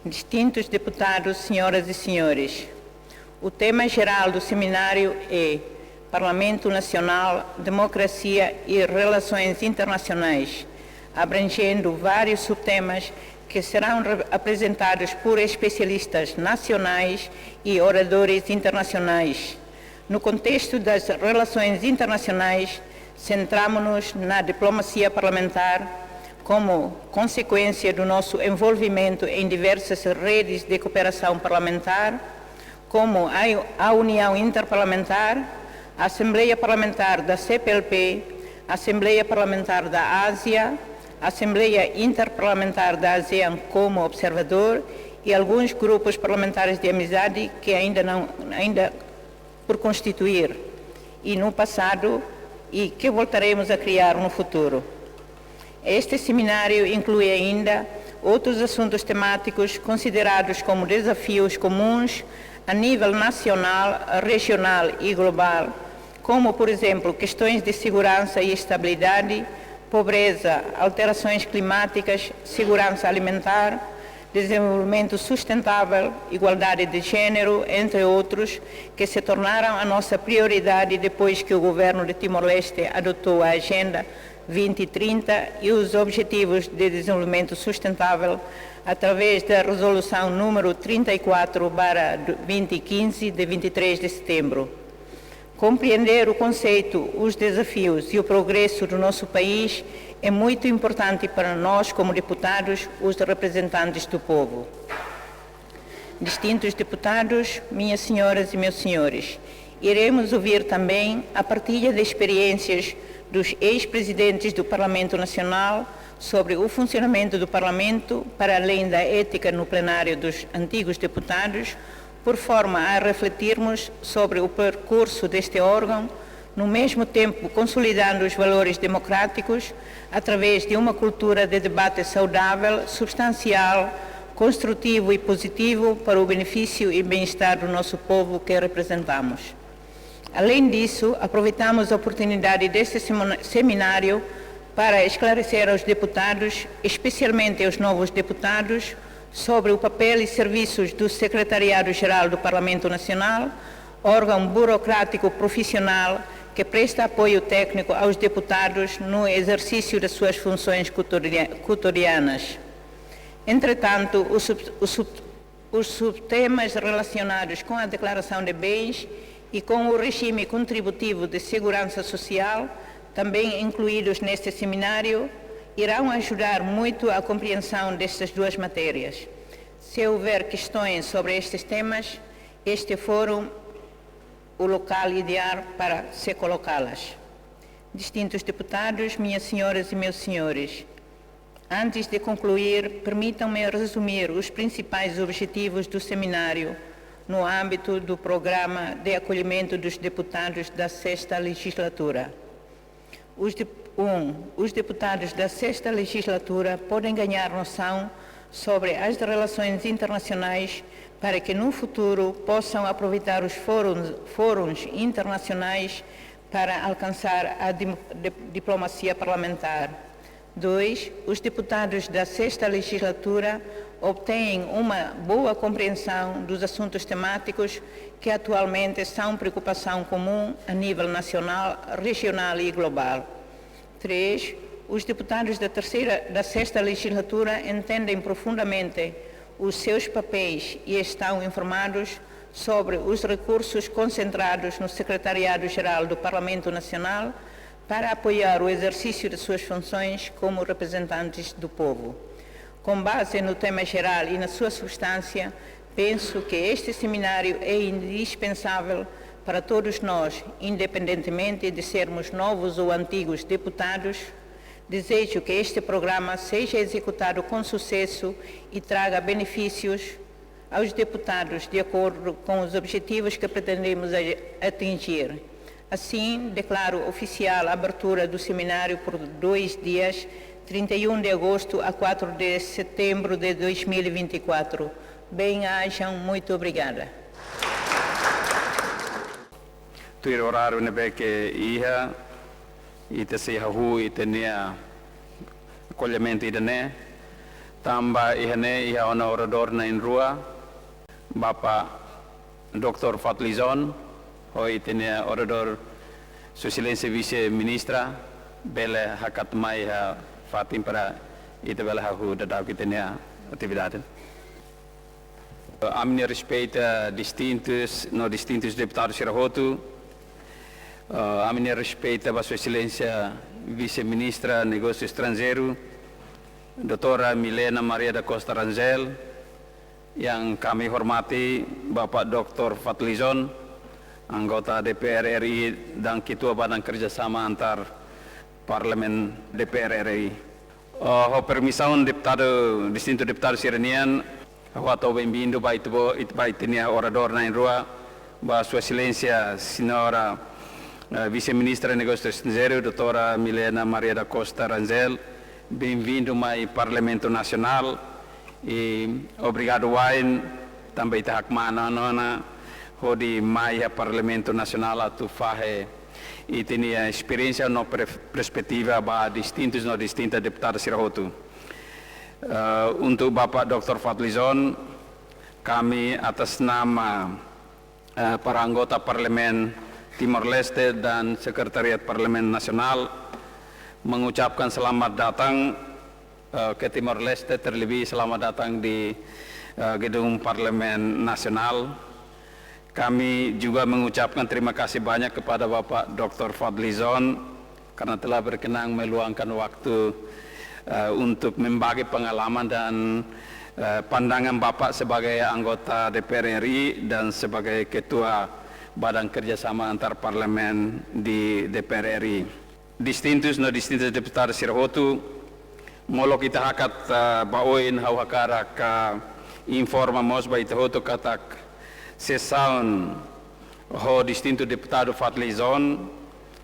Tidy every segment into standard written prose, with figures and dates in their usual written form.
Distintos deputados, senhoras e senhores, o tema geral do seminário é Parlamento Nacional, Democracia e Relações Internacionais, abrangendo vários subtemas que serão apresentados por especialistas nacionais e oradores internacionais. No contexto das relações internacionais, centramos-nos na diplomacia parlamentar como consequência do nosso envolvimento em diversas redes de cooperação parlamentar, como a União Interparlamentar, a Assembleia Parlamentar da CPLP, a Assembleia Parlamentar da Ásia, a Assembleia Interparlamentar da ASEAN como observador e alguns grupos parlamentares de amizade que ainda por constituir e no passado e que voltaremos a criar no futuro. Este seminário inclui ainda outros assuntos temáticos considerados como desafios comuns a nível nacional, regional e global, como, por exemplo, questões de segurança e estabilidade, pobreza, alterações climáticas, segurança alimentar, desenvolvimento sustentável, igualdade de gênero, entre outros, que se tornaram a nossa prioridade depois que o governo de Timor-Leste adotou a Agenda 2030 e os Objetivos de Desenvolvimento Sustentável através da Resolução número 34/2015 de 23 de setembro. Compreender o conceito, os desafios e o progresso do nosso país é muito importante para nós, como deputados, os representantes do povo. Distintos deputados, minhas senhoras e meus senhores, iremos ouvir também a partilha de experiências dos ex-presidentes do Parlamento Nacional sobre o funcionamento do Parlamento, para além da ética no plenário dos antigos deputados, por forma a refletirmos sobre o percurso deste órgão, no mesmo tempo consolidando os valores democráticos através de uma cultura de debate saudável, substancial, construtivo e positivo para o benefício e bem-estar do nosso povo que representamos. Além disso, aproveitamos a oportunidade deste seminário para esclarecer aos deputados, especialmente aos novos deputados, sobre o papel e serviços do Secretariado-Geral do Parlamento Nacional, órgão burocrático profissional que presta apoio técnico aos deputados no exercício das suas funções cotidianas. Entretanto, os subtemas relacionados com a declaração de bens e com o regime contributivo de segurança social, também incluídos neste seminário, irão ajudar muito a compreensão destas duas matérias. Se houver questões sobre estes temas, este fórum o local ideal para se colocá-las. Distintos deputados, minhas senhoras e meus senhores, antes de concluir, permitam-me resumir os principais objetivos do seminário no âmbito do Programa de Acolhimento dos Deputados da 6ª Legislatura. Os deputados da 6ª Legislatura podem ganhar noção sobre as relações internacionais para que no futuro possam aproveitar os fóruns internacionais para alcançar a diplomacia parlamentar. 2. Os deputados da 6ª Legislatura obtêm uma boa compreensão dos assuntos temáticos que atualmente são preocupação comum a nível nacional, regional e global. 3. Os deputados da 6ª Legislatura entendem profundamente os seus papéis e estão informados sobre os recursos concentrados no Secretariado-Geral do Parlamento Nacional para apoiar o exercício de suas funções como representantes do povo. Com base no tema geral e na sua substância, penso que este seminário é indispensável para todos nós, independentemente de sermos novos ou antigos deputados. Desejo que este programa seja executado com sucesso e traga benefícios aos deputados de acordo com os objetivos que pretendemos atingir. Assim, declaro oficial a abertura do seminário por 2 dias, 31 de agosto a 4 de setembro de 2024. Bem-ajam, muito obrigada. Tuir horário nebe que ia e te se hahu e te nea acolhimento e ne Tamba ihane iha ona orador na inrua, Bapak Dr. Fadlizon, hoi itenia orador Susilense Vice Ministra, bele hakat mai ha fatim para ita bele haku dadau kitenia atividade. A minha respeita distintos deputados Sirahotu, a minha respeita a Sua Excelência Vice-Ministra Negócio Estrangeiro, Doutora Milena Maria da Costa Rangel, yang kami hormati Bapak Dr. Fadlizon, anggota DPR RI dan Ketua Badan Kerjasama Antar Parlemen DPR RI. Ho permissão distinto deputado sirenian, Wato bem-vindo baitinia orador na rua, ba Sua Excelência Senhora Vice-Ministra Negócio Estrangeiro, Doutora Milena Maria da Costa Rangel, bem-vindo ao Parlamento Nacional e obrigado Wain também tahak mana hodi mai Parlamento Nacional atu fahe e tinha experiência no perspectiva ba distintos deputados Sirahotu. Untuk Bapak Dr. Fadlizon, kami atas nama para anggota Parlemen Timor Leste dan Sekretariat Parlemen Nasional mengucapkan selamat datang ke Timor Leste, terlebih selamat datang di Gedung Parlemen Nasional. Kami juga mengucapkan terima kasih banyak kepada Bapak Dr. Fadlizon karena telah berkenan meluangkan waktu untuk membagi pengalaman dan pandangan Bapak sebagai anggota DPR RI dan sebagai Ketua Badan Kerjasama Antar Parlemen di DPR RI. Distintos deputados Sirahotu, molo kita hakat baoin hawakara ka informamos ba itahoto katak sesaun ho distinto deputado Fadlizon,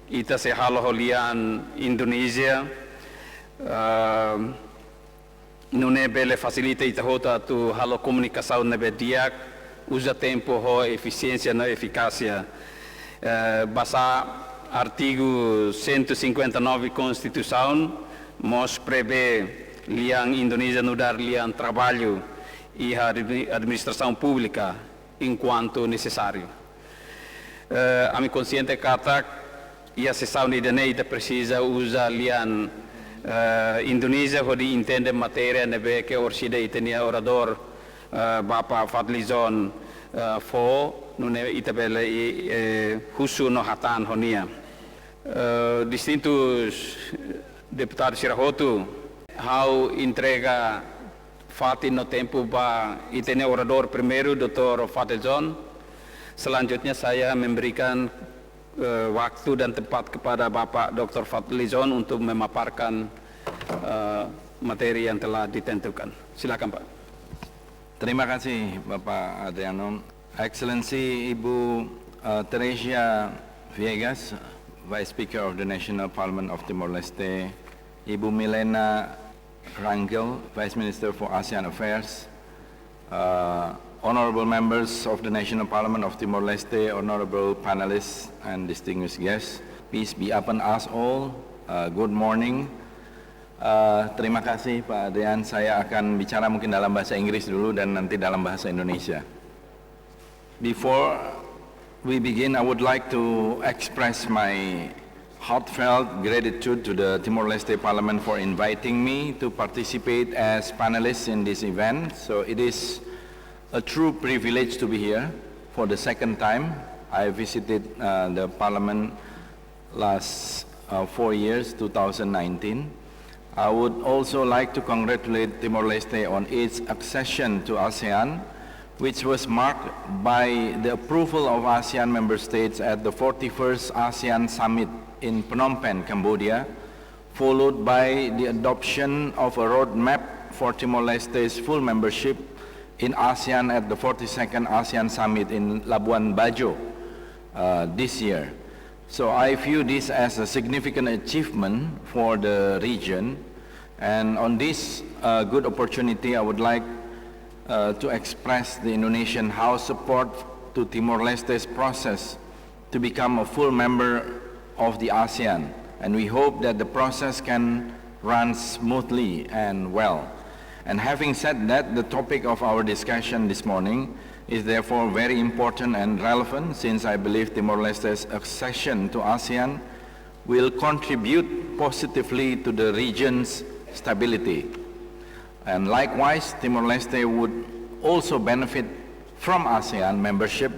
ita se halo holian Indonesia, nune bele facilita itahota tu halo komunikasaun nebe diak, usa tempo ho eficiência na eficácia. Basa artigo 159 Constituição, mos prevê liang Indonesia nudar liang trabalho e a administração pública enquanto necessário. A mi consciente katak ia sessão de deneita precisa usar liang Indonesia hodi intende matéria nebe que orsida itenia orador Bapak Fadlizon fo nune itabele husu no hatan honia. Distintos deputados Sirahotu, hau entrega fati no tempo ba itenia orador primeiro Dr. Fadlizon. Selanjutnya saya memberikan waktu dan tempat kepada Bapak Dr. Fadlizon untuk memaparkan materi yang telah ditentukan. Silakan Pak. Terima kasih Bapak Adriano. Excellency Ibu Teresia Viegas, Vice Speaker of the National Parliament of Timor-Leste, Ibu Milena Rangel, Vice Minister for ASEAN Affairs, honorable members of the National Parliament of Timor-Leste, honorable panelists and distinguished guests, peace be upon us all. Good morning. Terima kasih Pak Adrian. Saya akan bicara mungkin dalam bahasa Inggris dulu dan nanti dalam bahasa Indonesia. Before we begin, I would like to express my heartfelt gratitude to the Timor-Leste Parliament for inviting me to participate as panelist in this event. So it is a true privilege to be here for the second time. I visited the Parliament last 4 years, 2019. I would also like to congratulate Timor-Leste on its accession to ASEAN, which was marked by the approval of ASEAN member states at the 41st ASEAN Summit in Phnom Penh, Cambodia, followed by the adoption of a roadmap for Timor-Leste's full membership in ASEAN at the 42nd ASEAN Summit in Labuan Bajo this year. So I view this as a significant achievement for the region, and on this good opportunity I would like to express the Indonesian House support to Timor-Leste's process to become a full member of the ASEAN, and we hope that the process can run smoothly and well. And having said that, the topic of our discussion this morning is therefore very important and relevant, since I believe Timor-Leste's accession to ASEAN will contribute positively to the region's stability. And likewise, Timor-Leste would also benefit from ASEAN membership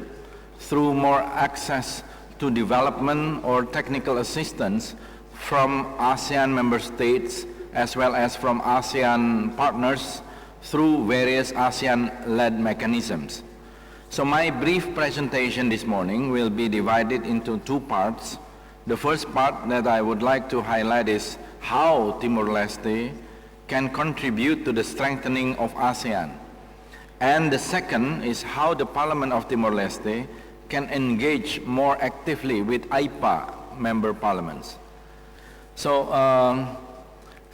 through more access to development or technical assistance from ASEAN member states as well as from ASEAN partners through various ASEAN-led mechanisms. So my brief presentation this morning will be divided into two parts. The first part that I would like to highlight is how Timor-Leste can contribute to the strengthening of ASEAN. And the second is how the Parliament of Timor-Leste can engage more actively with IPA member parliaments. So,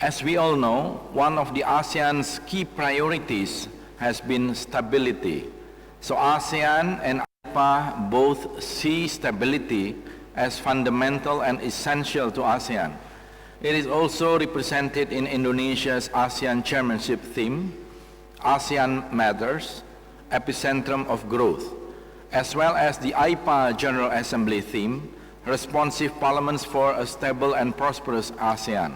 as we all know, one of the ASEAN's key priorities has been stability. So ASEAN and IPA both see stability as fundamental and essential to ASEAN. It is also represented in Indonesia's ASEAN chairmanship theme, ASEAN Matters, Epicentrum of Growth, as well as the IPA General Assembly theme, Responsive Parliaments for a Stable and Prosperous ASEAN.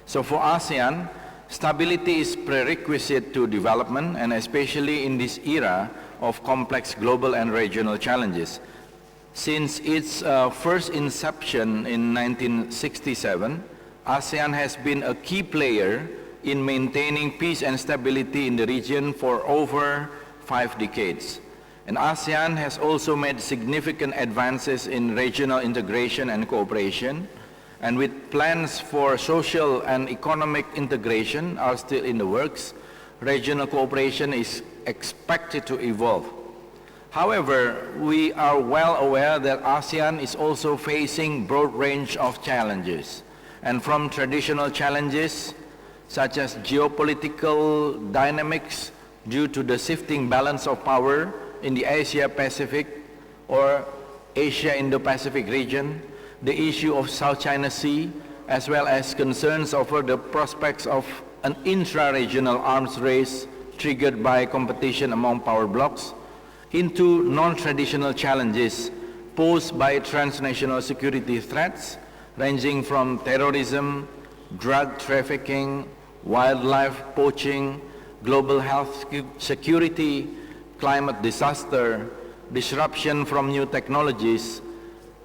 So for ASEAN, stability is prerequisite to development, and especially in this era of complex global and regional challenges. Since its first inception in 1967, ASEAN has been a key player in maintaining peace and stability in the region for over 5 decades. And ASEAN has also made significant advances in regional integration and cooperation, and with plans for social and economic integration are still in the works, regional cooperation is expected to evolve. However, we are well aware that ASEAN is also facing broad range of challenges, and from traditional challenges such as geopolitical dynamics due to the shifting balance of power in the Asia-Pacific or Asia-Indo-Pacific region, the issue of South China Sea, as well as concerns over the prospects of an intra-regional arms race triggered by competition among power blocs, into non-traditional challenges posed by transnational security threats ranging from terrorism, drug trafficking, wildlife poaching, global health security, climate disaster, disruption from new technologies,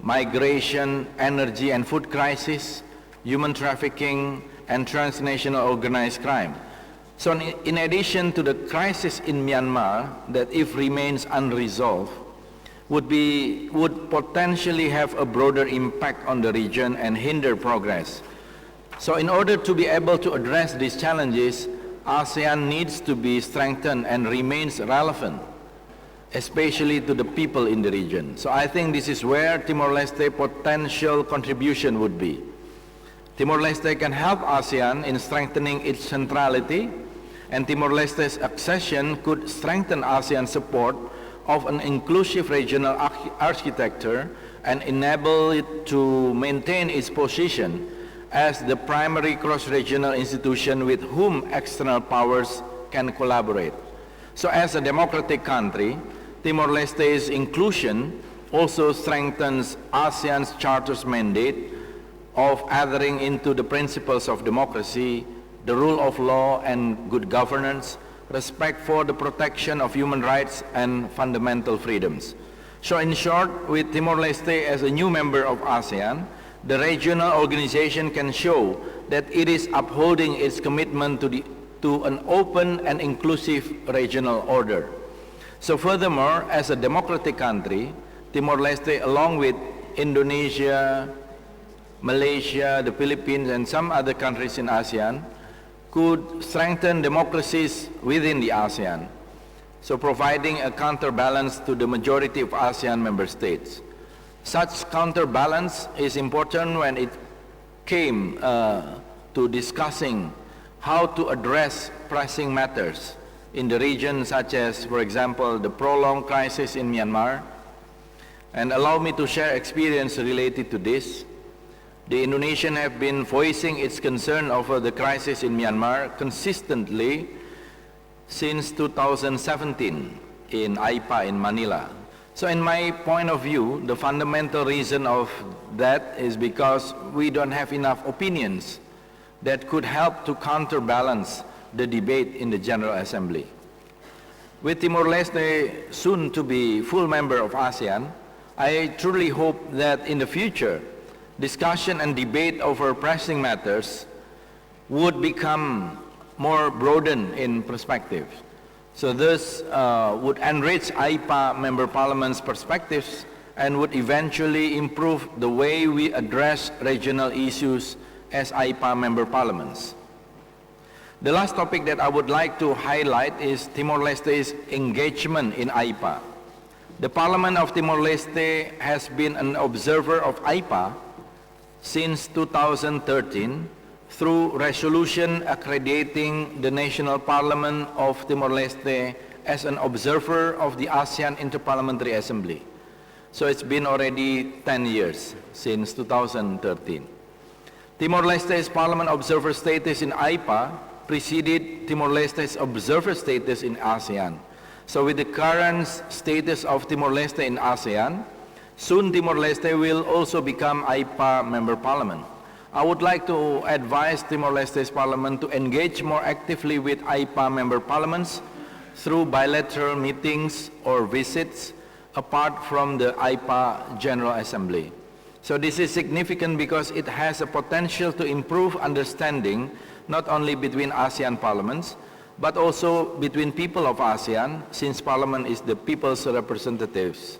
migration, energy and food crisis, human trafficking, and transnational organized crime. So in addition to the crisis in Myanmar, that if remains unresolved, would potentially have a broader impact on the region and hinder progress. So in order to be able to address these challenges, ASEAN needs to be strengthened and remains relevant, especially to the people in the region. So I think this is where Timor-Leste potential contribution would be. Timor-Leste can help ASEAN in strengthening its centrality, and Timor-Leste's accession could strengthen ASEAN's support of an inclusive regional architecture and enable it to maintain its position as the primary cross-regional institution with whom external powers can collaborate. So as a democratic country, Timor-Leste's inclusion also strengthens ASEAN's Charter's mandate of adhering into the principles of democracy, the rule of law and good governance, respect for the protection of human rights and fundamental freedoms. So in short, with Timor-Leste as a new member of ASEAN, the regional organization can show that it is upholding its commitment to an open and inclusive regional order. So furthermore, as a democratic country, Timor-Leste, along with Indonesia, Malaysia, the Philippines, and some other countries in ASEAN, could strengthen democracies within the ASEAN, so providing a counterbalance to the majority of ASEAN member states. Such counterbalance is important when it came to discussing how to address pressing matters in the region, such as, for example, the prolonged crisis in Myanmar. And allow me to share experience related to this. The Indonesian have been voicing its concern over the crisis in Myanmar consistently since 2017 in AIPA in Manila. So in my point of view, the fundamental reason of that is because we don't have enough opinions that could help to counterbalance the debate in the General Assembly. With Timor-Leste soon to be full member of ASEAN, I truly hope that in the future, discussion and debate over pressing matters would become more broadened in perspective. So this would enrich AIPA member parliaments' perspectives and would eventually improve the way we address regional issues as AIPA member parliaments. The last topic that I would like to highlight is Timor-Leste's engagement in AIPA. The Parliament of Timor-Leste has been an observer of AIPA since 2013 through resolution accrediting the National Parliament of Timor-Leste as an observer of the ASEAN Interparliamentary Assembly. So it's been already 10 years since 2013. Timor-Leste's Parliament observer status in AIPA preceded Timor-Leste's observer status in ASEAN. So with the current status of Timor-Leste in ASEAN, soon Timor-Leste will also become AIPA member parliament. I would like to advise Timor-Leste's parliament to engage more actively with AIPA member parliaments through bilateral meetings or visits apart from the AIPA General Assembly. So this is significant because it has a potential to improve understanding not only between ASEAN parliaments, but also between people of ASEAN, since Parliament is the people's representatives.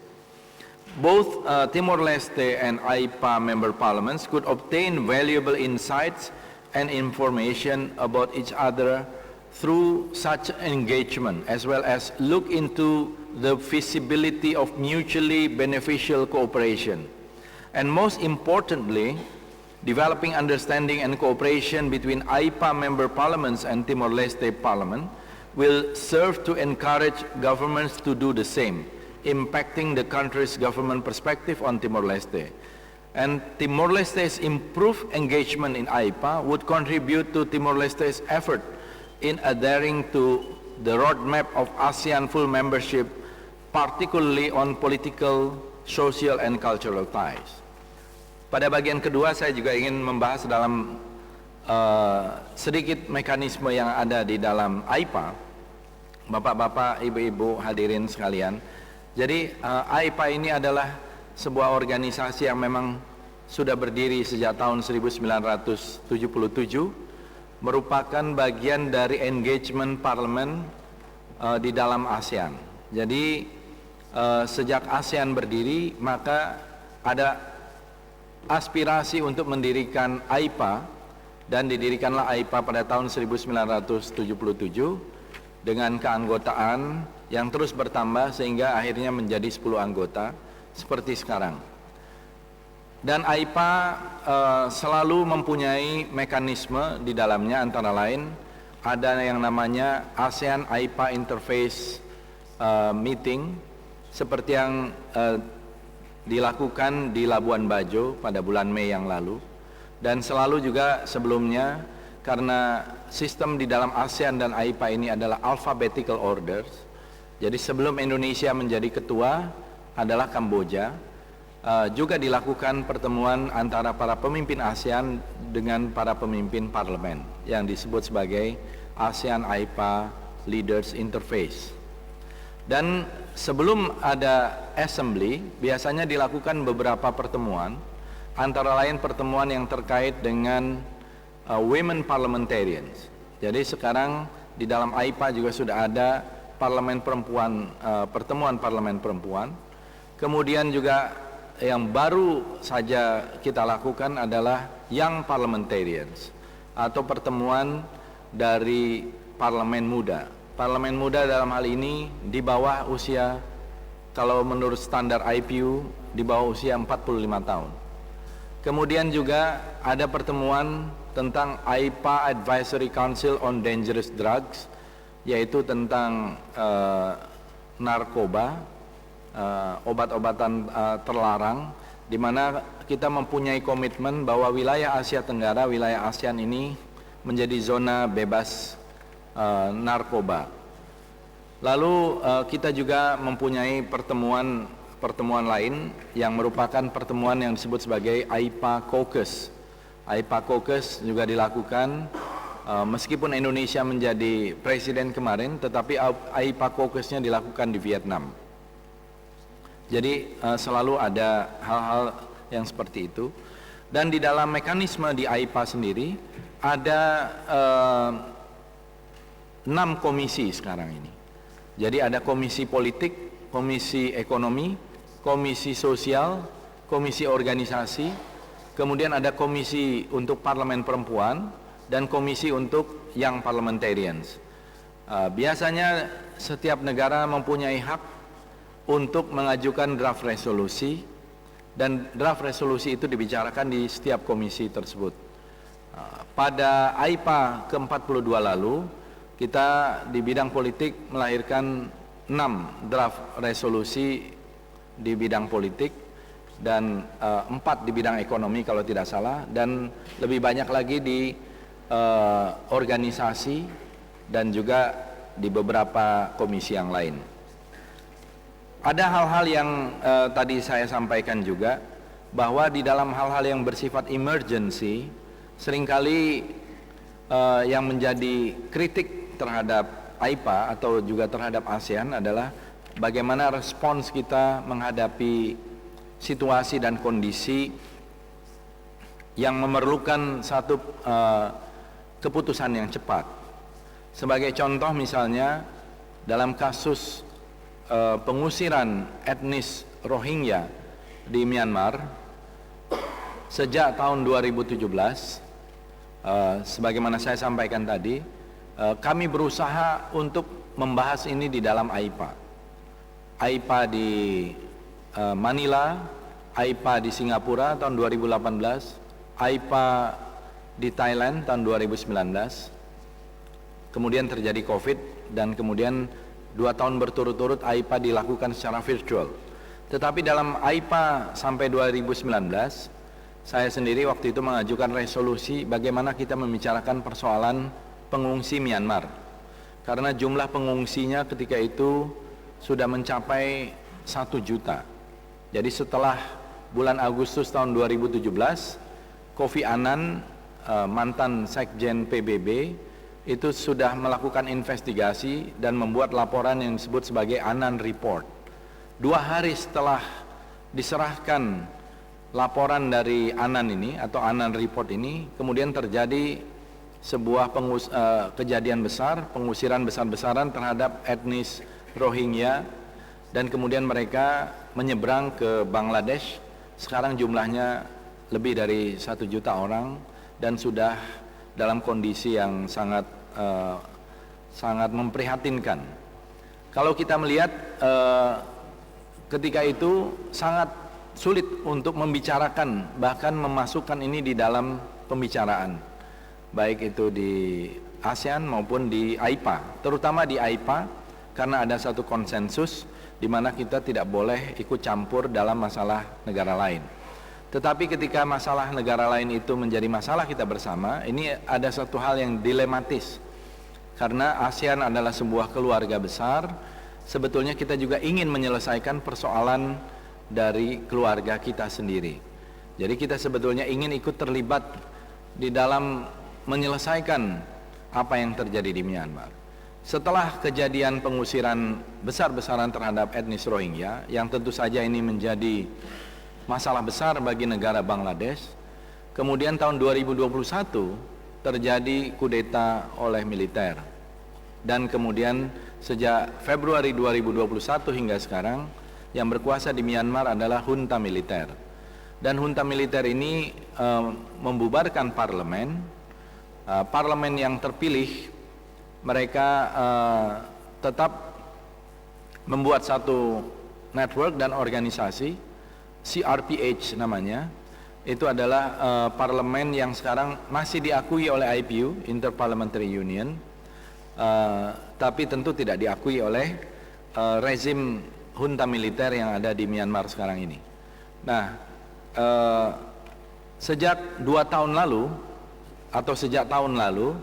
Both Timor-Leste and AIPA member parliaments could obtain valuable insights and information about each other through such engagement, as well as look into the feasibility of mutually beneficial cooperation. And most importantly, developing understanding and cooperation between AIPA member parliaments and Timor-Leste parliament will serve to encourage governments to do the same, impacting the country's government perspective on Timor-Leste. And Timor-Leste's improved engagement in AIPA would contribute to Timor-Leste's effort in adhering to the roadmap of ASEAN full membership, particularly on political, social, and cultural ties. Pada bagian kedua saya juga ingin membahas dalam sedikit mekanisme yang ada di dalam AIPA. Bapak-bapak, ibu-ibu hadirin sekalian. Jadi AIPA ini adalah sebuah organisasi yang memang sudah berdiri sejak tahun 1977, merupakan bagian dari engagement parlemen di dalam ASEAN. Jadi sejak ASEAN berdiri, maka ada aspirasi untuk mendirikan AIPA, dan didirikanlah AIPA pada tahun 1977 dengan keanggotaan yang terus bertambah sehingga akhirnya menjadi 10 anggota seperti sekarang. Dan AIPA selalu mempunyai mekanisme di dalamnya, antara lain ada yang namanya ASEAN AIPA Interface Meeting seperti yang dilakukan di Labuan Bajo pada bulan Mei yang lalu, dan selalu juga sebelumnya, karena sistem di dalam ASEAN dan AIPA ini adalah alphabetical orders. Jadi sebelum Indonesia menjadi ketua adalah Kamboja, juga dilakukan pertemuan antara para pemimpin ASEAN dengan para pemimpin parlemen yang disebut sebagai ASEAN AIPA Leaders Interface. Dan sebelum ada assembly, biasanya dilakukan beberapa pertemuan, antara lain pertemuan yang terkait dengan women parliamentarians. Jadi sekarang di dalam AIPA juga sudah ada parlemen perempuan, pertemuan parlemen perempuan. Kemudian juga yang baru saja kita lakukan adalah young parliamentarians, atau pertemuan dari parlemen muda. Parlemen muda dalam hal ini di bawah usia, kalau menurut standar IPU, di bawah usia 45 tahun. Kemudian juga ada pertemuan tentang AIPA Advisory Council on Dangerous Drugs, yaitu tentang narkoba, obat-obatan terlarang, di mana kita mempunyai komitmen bahwa wilayah Asia Tenggara, wilayah ASEAN ini menjadi zona bebas narkoba. Lalu kita juga mempunyai pertemuan lain yang merupakan pertemuan yang disebut sebagai AIPA Caucus. AIPA Caucus juga dilakukan meskipun Indonesia menjadi presiden kemarin, tetapi AIPA Caucusnya dilakukan di Vietnam. Jadi selalu ada hal-hal yang seperti itu. Dan di dalam mekanisme di AIPA sendiri ada 6 komisi sekarang ini. Jadi ada komisi politik, komisi ekonomi, komisi sosial, komisi organisasi, kemudian ada komisi untuk parlemen perempuan, dan komisi untuk young parliamentarians. Biasanya setiap negara mempunyai hak untuk mengajukan draft resolusi, dan draft resolusi itu dibicarakan di setiap komisi tersebut. Pada AIPA ke-42 lalu, kita di bidang politik melahirkan 6 draft resolusi di bidang politik, dan 4 di bidang ekonomi kalau tidak salah, dan lebih banyak lagi di organisasi dan juga di beberapa komisi yang lain. Ada hal-hal yang tadi saya sampaikan juga, bahwa di dalam hal-hal yang bersifat emergency, seringkali yang menjadi kritik terhadap AIPA atau juga terhadap ASEAN adalah bagaimana respons kita menghadapi situasi dan kondisi yang memerlukan satu keputusan yang cepat. Sebagai contoh misalnya, dalam kasus pengusiran etnis Rohingya di Myanmar sejak tahun 2017, sebagaimana saya sampaikan tadi, kami berusaha untuk membahas ini di dalam AIPA. AIPA di Manila, AIPA di Singapura tahun 2018, AIPA di Thailand tahun 2019. Kemudian terjadi COVID, dan kemudian 2 tahun berturut-turut AIPA dilakukan secara virtual. Tetapi dalam AIPA sampai 2019, saya sendiri waktu itu mengajukan resolusi bagaimana kita membicarakan persoalan pengungsi Myanmar. Karena jumlah pengungsinya ketika itu sudah mencapai 1 juta. Jadi setelah bulan Agustus tahun 2017, Kofi Annan, mantan Sekjen PBB, itu sudah melakukan investigasi dan membuat laporan yang disebut sebagai Annan Report. 2 hari setelah diserahkan laporan dari Annan ini atau Annan Report ini, kemudian terjadi sebuah kejadian besar, pengusiran besar-besaran terhadap etnis Rohingya, dan kemudian mereka menyeberang ke Bangladesh. Sekarang jumlahnya lebih dari 1 juta orang dan sudah dalam kondisi yang sangat memprihatinkan. Kalau kita melihat ketika itu sangat sulit untuk membicarakan, bahkan memasukkan ini di dalam pembicaraan, baik itu di ASEAN maupun di AIPA. Terutama di AIPA karena ada satu konsensus di mana kita tidak boleh ikut campur dalam masalah negara lain. Tetapi ketika masalah negara lain itu menjadi masalah kita bersama, ini ada satu hal yang dilematis. Karena ASEAN adalah sebuah keluarga besar, sebetulnya kita juga ingin menyelesaikan persoalan dari keluarga kita sendiri. Jadi kita sebetulnya ingin ikut terlibat di dalam menyelesaikan apa yang terjadi di Myanmar. Setelah kejadian pengusiran besar-besaran terhadap etnis Rohingya, yang tentu saja ini menjadi masalah besar bagi negara Bangladesh, kemudian tahun 2021 terjadi kudeta oleh militer, dan kemudian sejak Februari 2021 hingga sekarang yang berkuasa di Myanmar adalah junta militer, dan junta militer ini membubarkan parlemen. Parlemen yang terpilih mereka tetap membuat satu network dan organisasi, CRPH namanya. Itu adalah parlemen yang sekarang masih diakui oleh IPU, Interparliamentary Union, tapi tentu tidak diakui oleh rezim junta militer yang ada di Myanmar sekarang ini. Nah, sejak 2 tahun lalu atau sejak tahun lalu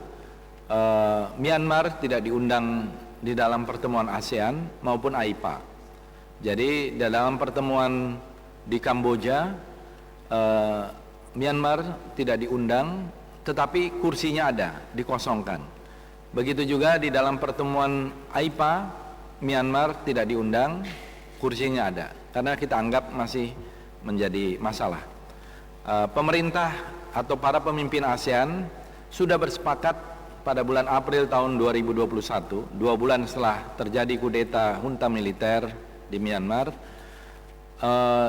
Myanmar tidak diundang di dalam pertemuan ASEAN maupun AIPA. Jadi dalam pertemuan di Kamboja Myanmar tidak diundang, tetapi kursinya ada, dikosongkan. Begitu juga di dalam pertemuan AIPA, Myanmar tidak diundang, kursinya ada, karena kita anggap masih menjadi masalah. Pemerintah atau para pemimpin ASEAN sudah bersepakat pada bulan April tahun 2021, 2 bulan setelah terjadi kudeta junta militer di Myanmar,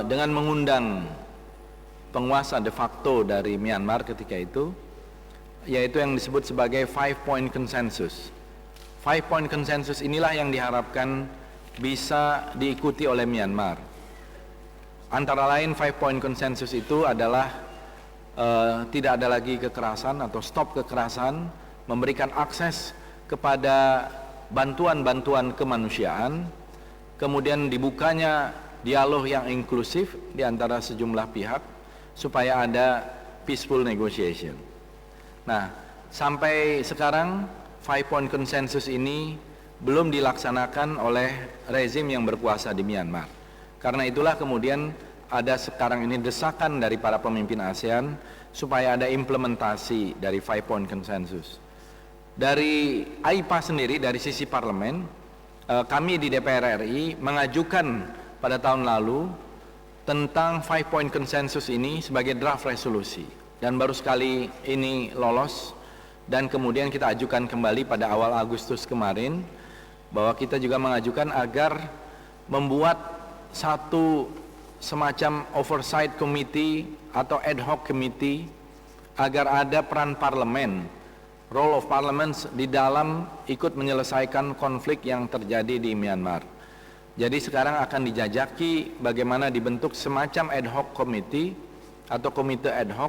dengan mengundang penguasa de facto dari Myanmar ketika itu, yaitu yang disebut sebagai 5-point consensus. 5-point consensus inilah yang diharapkan bisa diikuti oleh Myanmar. Antara lain 5-point consensus itu adalah tidak ada lagi kekerasan atau stop kekerasan, memberikan akses kepada bantuan-bantuan kemanusiaan, kemudian dibukanya dialog yang inklusif di antara sejumlah pihak supaya ada peaceful negotiation. Nah, sampai sekarang 5-point consensus ini belum dilaksanakan oleh rezim yang berkuasa di Myanmar. Karena itulah kemudian ada sekarang ini desakan dari para pemimpin ASEAN supaya ada implementasi dari 5-point consensus. Dari AIPA sendiri, dari sisi parlemen, kami di DPR RI mengajukan pada tahun lalu tentang 5-point consensus ini sebagai draft resolusi, dan baru sekali ini lolos, dan kemudian kita ajukan kembali pada awal Agustus kemarin bahwa kita juga mengajukan agar membuat satu semacam oversight committee atau ad hoc committee agar ada peran parlemen, role of parliaments di dalam ikut menyelesaikan konflik yang terjadi di Myanmar. Jadi sekarang akan dijajaki bagaimana dibentuk semacam ad hoc committee atau komite ad hoc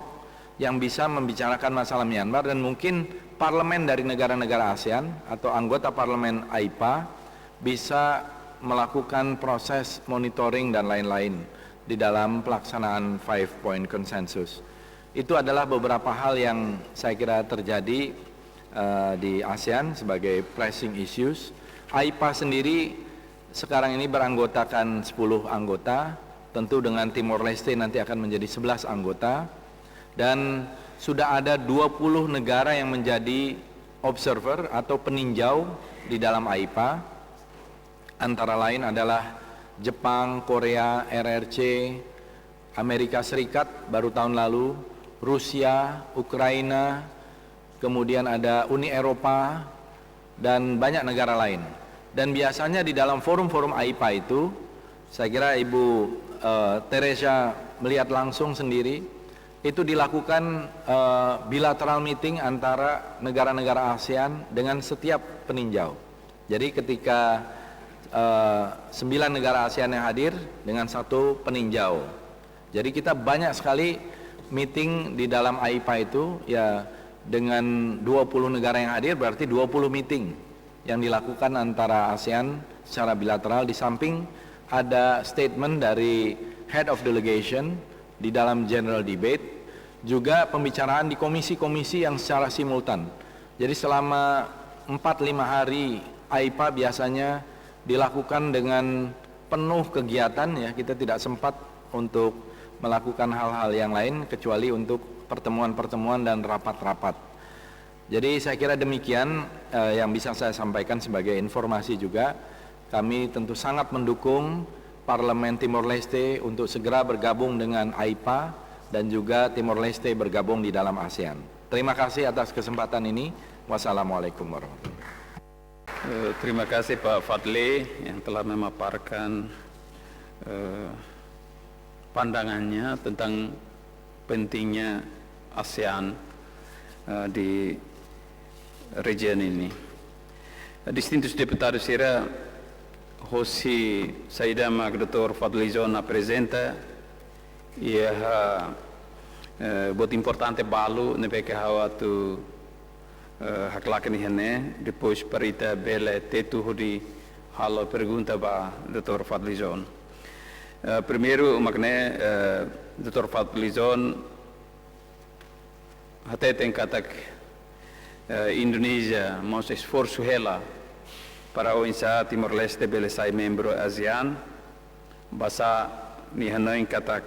yang bisa membicarakan masalah Myanmar, dan mungkin parlemen dari negara-negara ASEAN atau anggota parlemen AIPA bisa melakukan proses monitoring dan lain-lain di dalam pelaksanaan 5-point consensus. Itu adalah beberapa hal yang saya kira terjadi di ASEAN sebagai pressing issues. AIPA sendiri sekarang ini beranggotakan 10 anggota, tentu dengan Timor Leste nanti akan menjadi 11 anggota, dan sudah ada 20 negara yang menjadi observer atau peninjau di dalam AIPA. Antara lain adalah Jepang, Korea, RRC, Amerika Serikat baru tahun lalu, Rusia, Ukraina, kemudian ada Uni Eropa, dan banyak negara lain. Dan biasanya di dalam forum-forum AIPA itu, saya kira Ibu Teresa melihat langsung sendiri, itu dilakukan bilateral meeting antara negara-negara ASEAN dengan setiap peninjau. Jadi ketika 9 negara ASEAN yang hadir dengan 1 peninjau. Jadi kita banyak sekali meeting di dalam AIPA itu, ya dengan 20 negara yang hadir berarti 20 meeting yang dilakukan antara ASEAN secara bilateral, di samping ada statement dari head of delegation di dalam general debate, juga pembicaraan di komisi-komisi yang secara simultan. Jadi selama 4-5 hari AIPA biasanya dilakukan dengan penuh kegiatan, ya kita tidak sempat untuk melakukan hal-hal yang lain kecuali untuk pertemuan-pertemuan dan rapat-rapat. Jadi saya kira demikian yang bisa saya sampaikan sebagai informasi juga. Kami tentu sangat mendukung Parlemen Timor Leste untuk segera bergabung dengan AIPA dan juga Timor Leste bergabung di dalam ASEAN. Terima kasih atas kesempatan ini. Wassalamualaikum warahmatullahi wabarakatuh. Terima kasih Pak Fadli yang telah memaparkan pandangannya tentang pentingnya ASEAN di region ini. Distintos deputados, era Rossi Saidama Dr. Fadlizon apresenta e bot importante balu nebeke hawa tu haklakan ihane depois parita bela tetu hodi halo pergunta ba Dr. Fadlizon. Primeiro makne Dr. Fadlizon hateten katak Indonesia mos esforço hela para o insa Timor-Leste bele sai membro ASEAN basa ni hanoin katak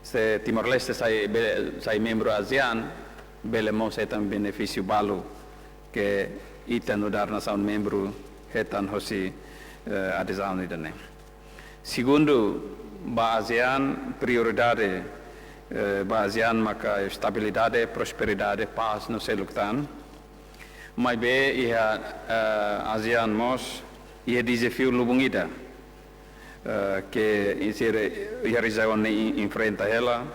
se Timor-Leste sai membro ASEAN bele mos etan benefício balu que itan udar nação membro hetan hosi adesão idane. Segundo, ba ASEAN prioridade ba ASEAN maka estabilidade, prosperidade, paz no seluktan. Mas be ia ASEAN mos ia desafio lubungida que insere ia rezaon enfrenta ela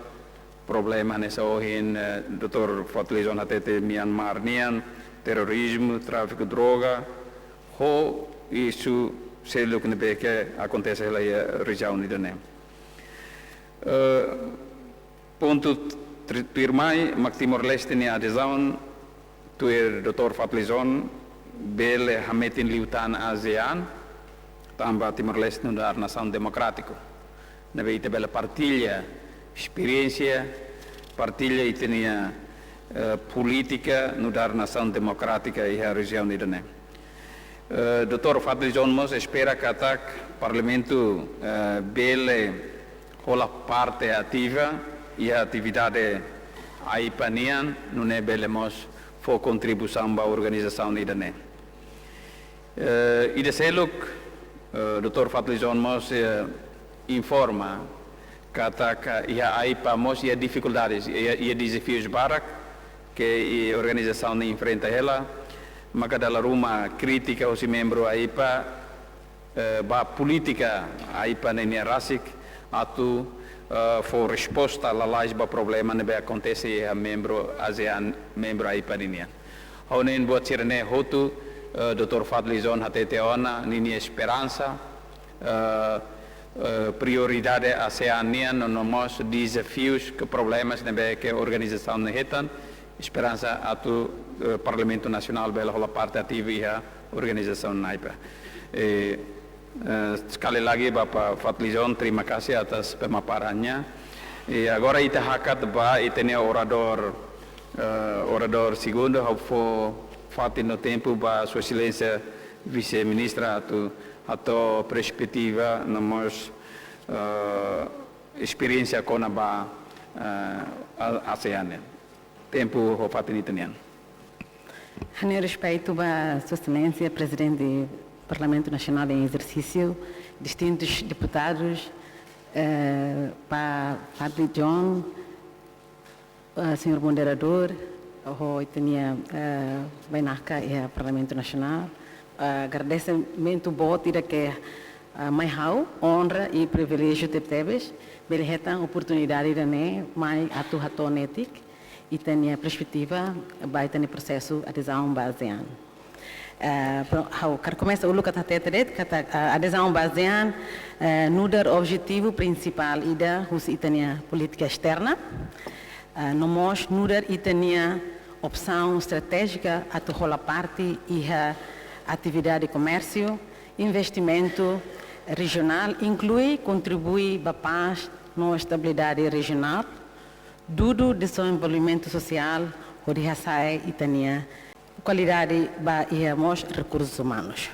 problema nessa ohin Dr. Fadlizon hatete Myanmar nian terrorismo, tráfico de droga, ho isso seluk nebe que acontece lá ia região idane. Ponto pirmai mak Timor-Leste ni adesão tuir Dr. Fadlizon bele hametin liutan ASEAN tamba Timor-Leste no dar nação democrático na veita bela partilha experiência partilha e tinha política no dar nação democrática e a região idane. Dr. Fadlizon mos espera que ataque parlamento bele rola parte ativa e a atividade aipanian não é bele mos for contribuição para a organização idane. E de seluk Dr. Fadlizon mos informa que ataque a AIPA mos e dificuldades e desafios barak que a organização enfrenta ela, maka dalam rumah crítica os membros AIPA ba política AIPA neni rasik atau for resposta a lais ba problema nebe acontece a membro ASEAN membro AIPA nini. Honen buat sirene hotu Dr. Fadlizon hatete ona nini esperança prioridade ASEAN nian nomos desafios que problemas nebe que organização nehetan esperança atu Parlamento Nacional bela rola parte ativa e a organização NAIPA. Sekali lagi Bapak Fadlizon terima kasih atas pemaparannya. Agora ita hakat ba itene orador segundo hopefo fati no tempo ba sua excelência vice-ministra atau perspectiva nomos experiência com a ba ASEAN. Tempo hopati nitanian. A respeito da Sua Excelência, Presidente do Parlamento Nacional em Exercício, distintos deputados, para Fadlizon, Senhor Moderador, o tinha Bainaka e o Parlamento Nacional, agradecimento bom tira que mais honra e privilégio de teves, beleza oportunidade de né mais atuatonetic e tem a perspectiva vai ter processo adesão basean. Quando começa o lugar a adesão basean no dar objetivo principal ida e tem a política externa, nós no dar e tem a opção estratégica a toda parte e a atividade de comércio, investimento regional, inclui contribui para a paz, na estabilidade regional. Dudo de seu envolvimento social, o de raçai e tania qualidade e recursos humanos.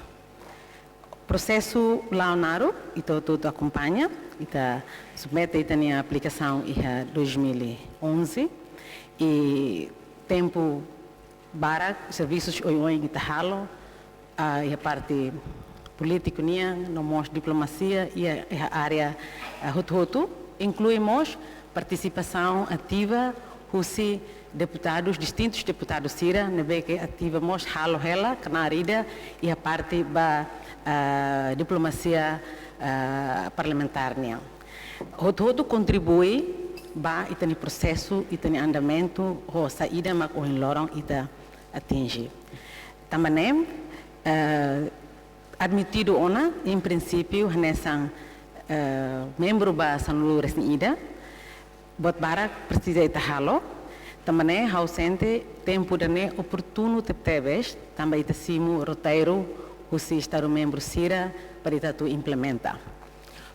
Processo Laonaro, e tudo acompanha, e submete a aplicação em 2011, e tempo para serviços oioi e tahalo, e a parte política, nós diplomacia e a área hutu, incluímos participação ativa dos deputados, distintos deputados Sira, que ativamos halo hela, canarida e a parte da diplomacia parlamentar. O todo contribui para o processo e o andamento, a saída mas o enlorão e atinge. Também admitido ona, em princípio, nessa membro da Sanulu Resnida, bot barak precisa ita halo, também ausente tempo dane oportuno teves, também ita simu roteiro, o si estado membro Sira para ita tu implementa.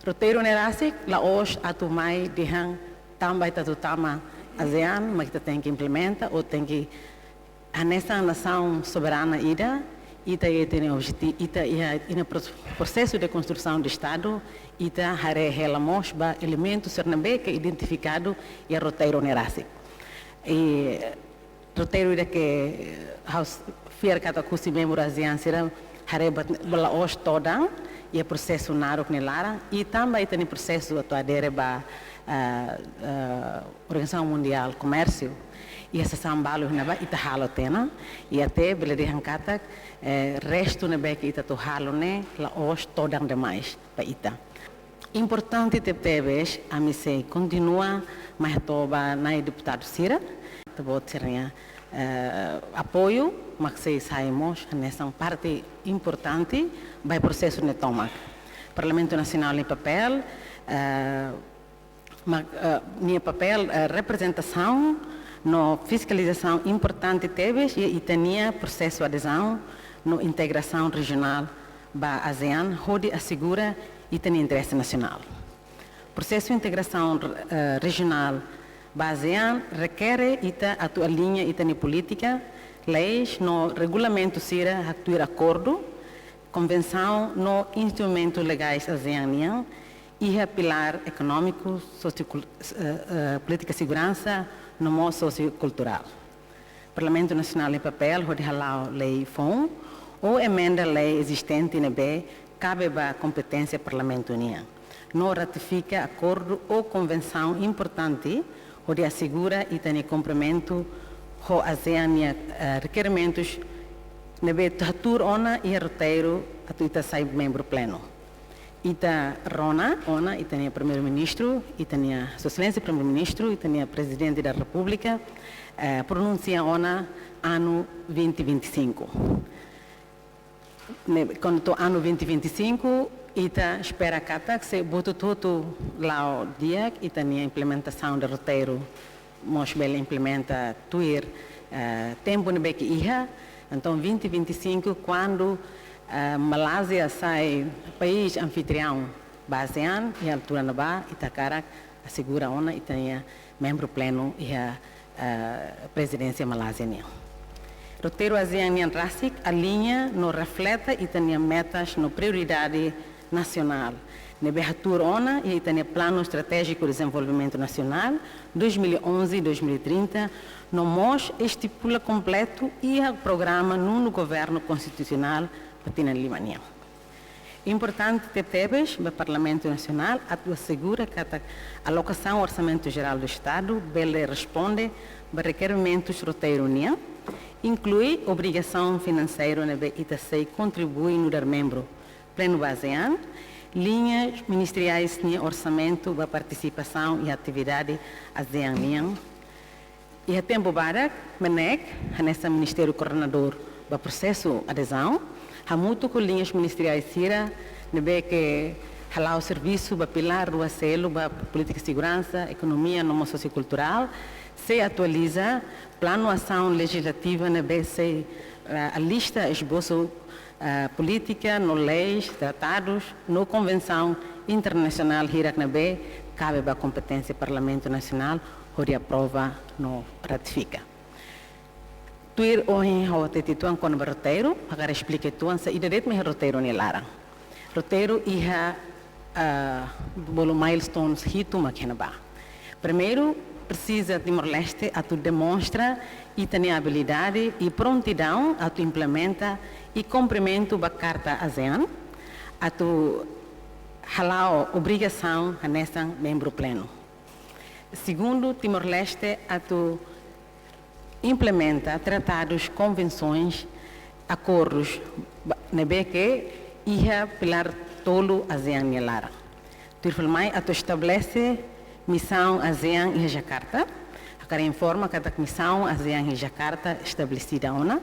Roteiro nerasik la os atu mai dihang também está tutama ASEAN, mas kita tem que implementar ou tem que nessa nação soberana ida tem objetivo no processo de construção do Estado relamos ba elementos sernabe que identificado e roteiro nerasi e roteiro ida que house fiar kata kusi membro ASEAN será hare bala os toda e processo narok nelara e também tem processo atu adere ba Organização Mundial do Comércio e essa sambalo naba ita halo tena e até bele de hankata resto nebe que ita to halo ne la os todang demais pa ita importante tebes a me sei continua mas toba na deputado Sira to bot seria apoio mas sei saímos nessa parte importante vai processo ne toma Parlamento Nacional em papel minha papel representação no fiscalização importante teve e tinha processo de adesão no integração regional da ASEAN onde assegura e tem interesse nacional. Processo de integração regional da ASEAN requer a tua linha e tem política, leis no regulamento CIRA atuar acordo, convenção no instrumentos legais ASEAN e pilar econômico, política de segurança, no modo sociocultural. Parlamento Nacional em papel, onde halau lei FON, ou emenda lei existente na B, cabe a competência Parlamento União. Não ratifica acordo ou convenção importante, onde assegura e tem cumprimento com ASEAN requerimentos na B, tatur ona e roteiro, a tu sai membro pleno. Ita Rona, ona, e tinha primeiro-ministro, e tinha sua excelência primeiro-ministro, e tinha presidente da República, pronuncia ona ano 2025. Quando ano 2025, ita espera que se botou todo lá o dia, e tinha implementação do roteiro, mas bem implementa tuir tempo no beque iha, então 2025 quando Malásia sai país anfitrião da ASEAN e a altura na ba Itacara assegura ona e tem membro pleno e a presidência malásiana. Roteiro ASEAN RASIC a linha no reflete e tem metas no prioridade nacional. Nebe atua ona e tem plano estratégico de desenvolvimento nacional 2011-2030 no MOS estipula completo e a programa no governo constitucional Patina Limania. Importante tebes do Parlamento Nacional assegura que a alocação orçamento geral do Estado bele responde a requerimentos roteiro União, inclui obrigação financeira na BITC contribui no dar membro pleno da ASEAN, linhas ministeriais de orçamento da participação e atividade ASEAN e a tempo para manek nessa Ministério Coordenador do processo de adesão há muito com linhas ministeriais CIRA, que há o serviço para pilar do acelo, para política de segurança, economia, no sociocultural, se atualiza plano de ação legislativa, se a lista esboço política, no leis, tratados, no convenção internacional Hirak Nabe, cabe a competência Parlamento Nacional, onde aprova, no ratifica. Tuir hoje ao tetituan com o roteiro, agora explique tuan se idadet me roteiro ne lara. Roteiro iha bolo milestones hitu makenaba. Primeiro precisa Timor-Leste a tu demonstra e tem habilidade e prontidão a tu implementa e cumprimento da Carta ASEAN, a tu halau obrigação a nessa membro pleno. Segundo, Timor-Leste a tu implementa tratados, convenções, acordos, que ia pilar tolo ASEAN e Lara. Turfalmai a tu estabelece missão ASEAN e Jakarta, agora informa que a missão ASEAN e Jakarta estabelecida ona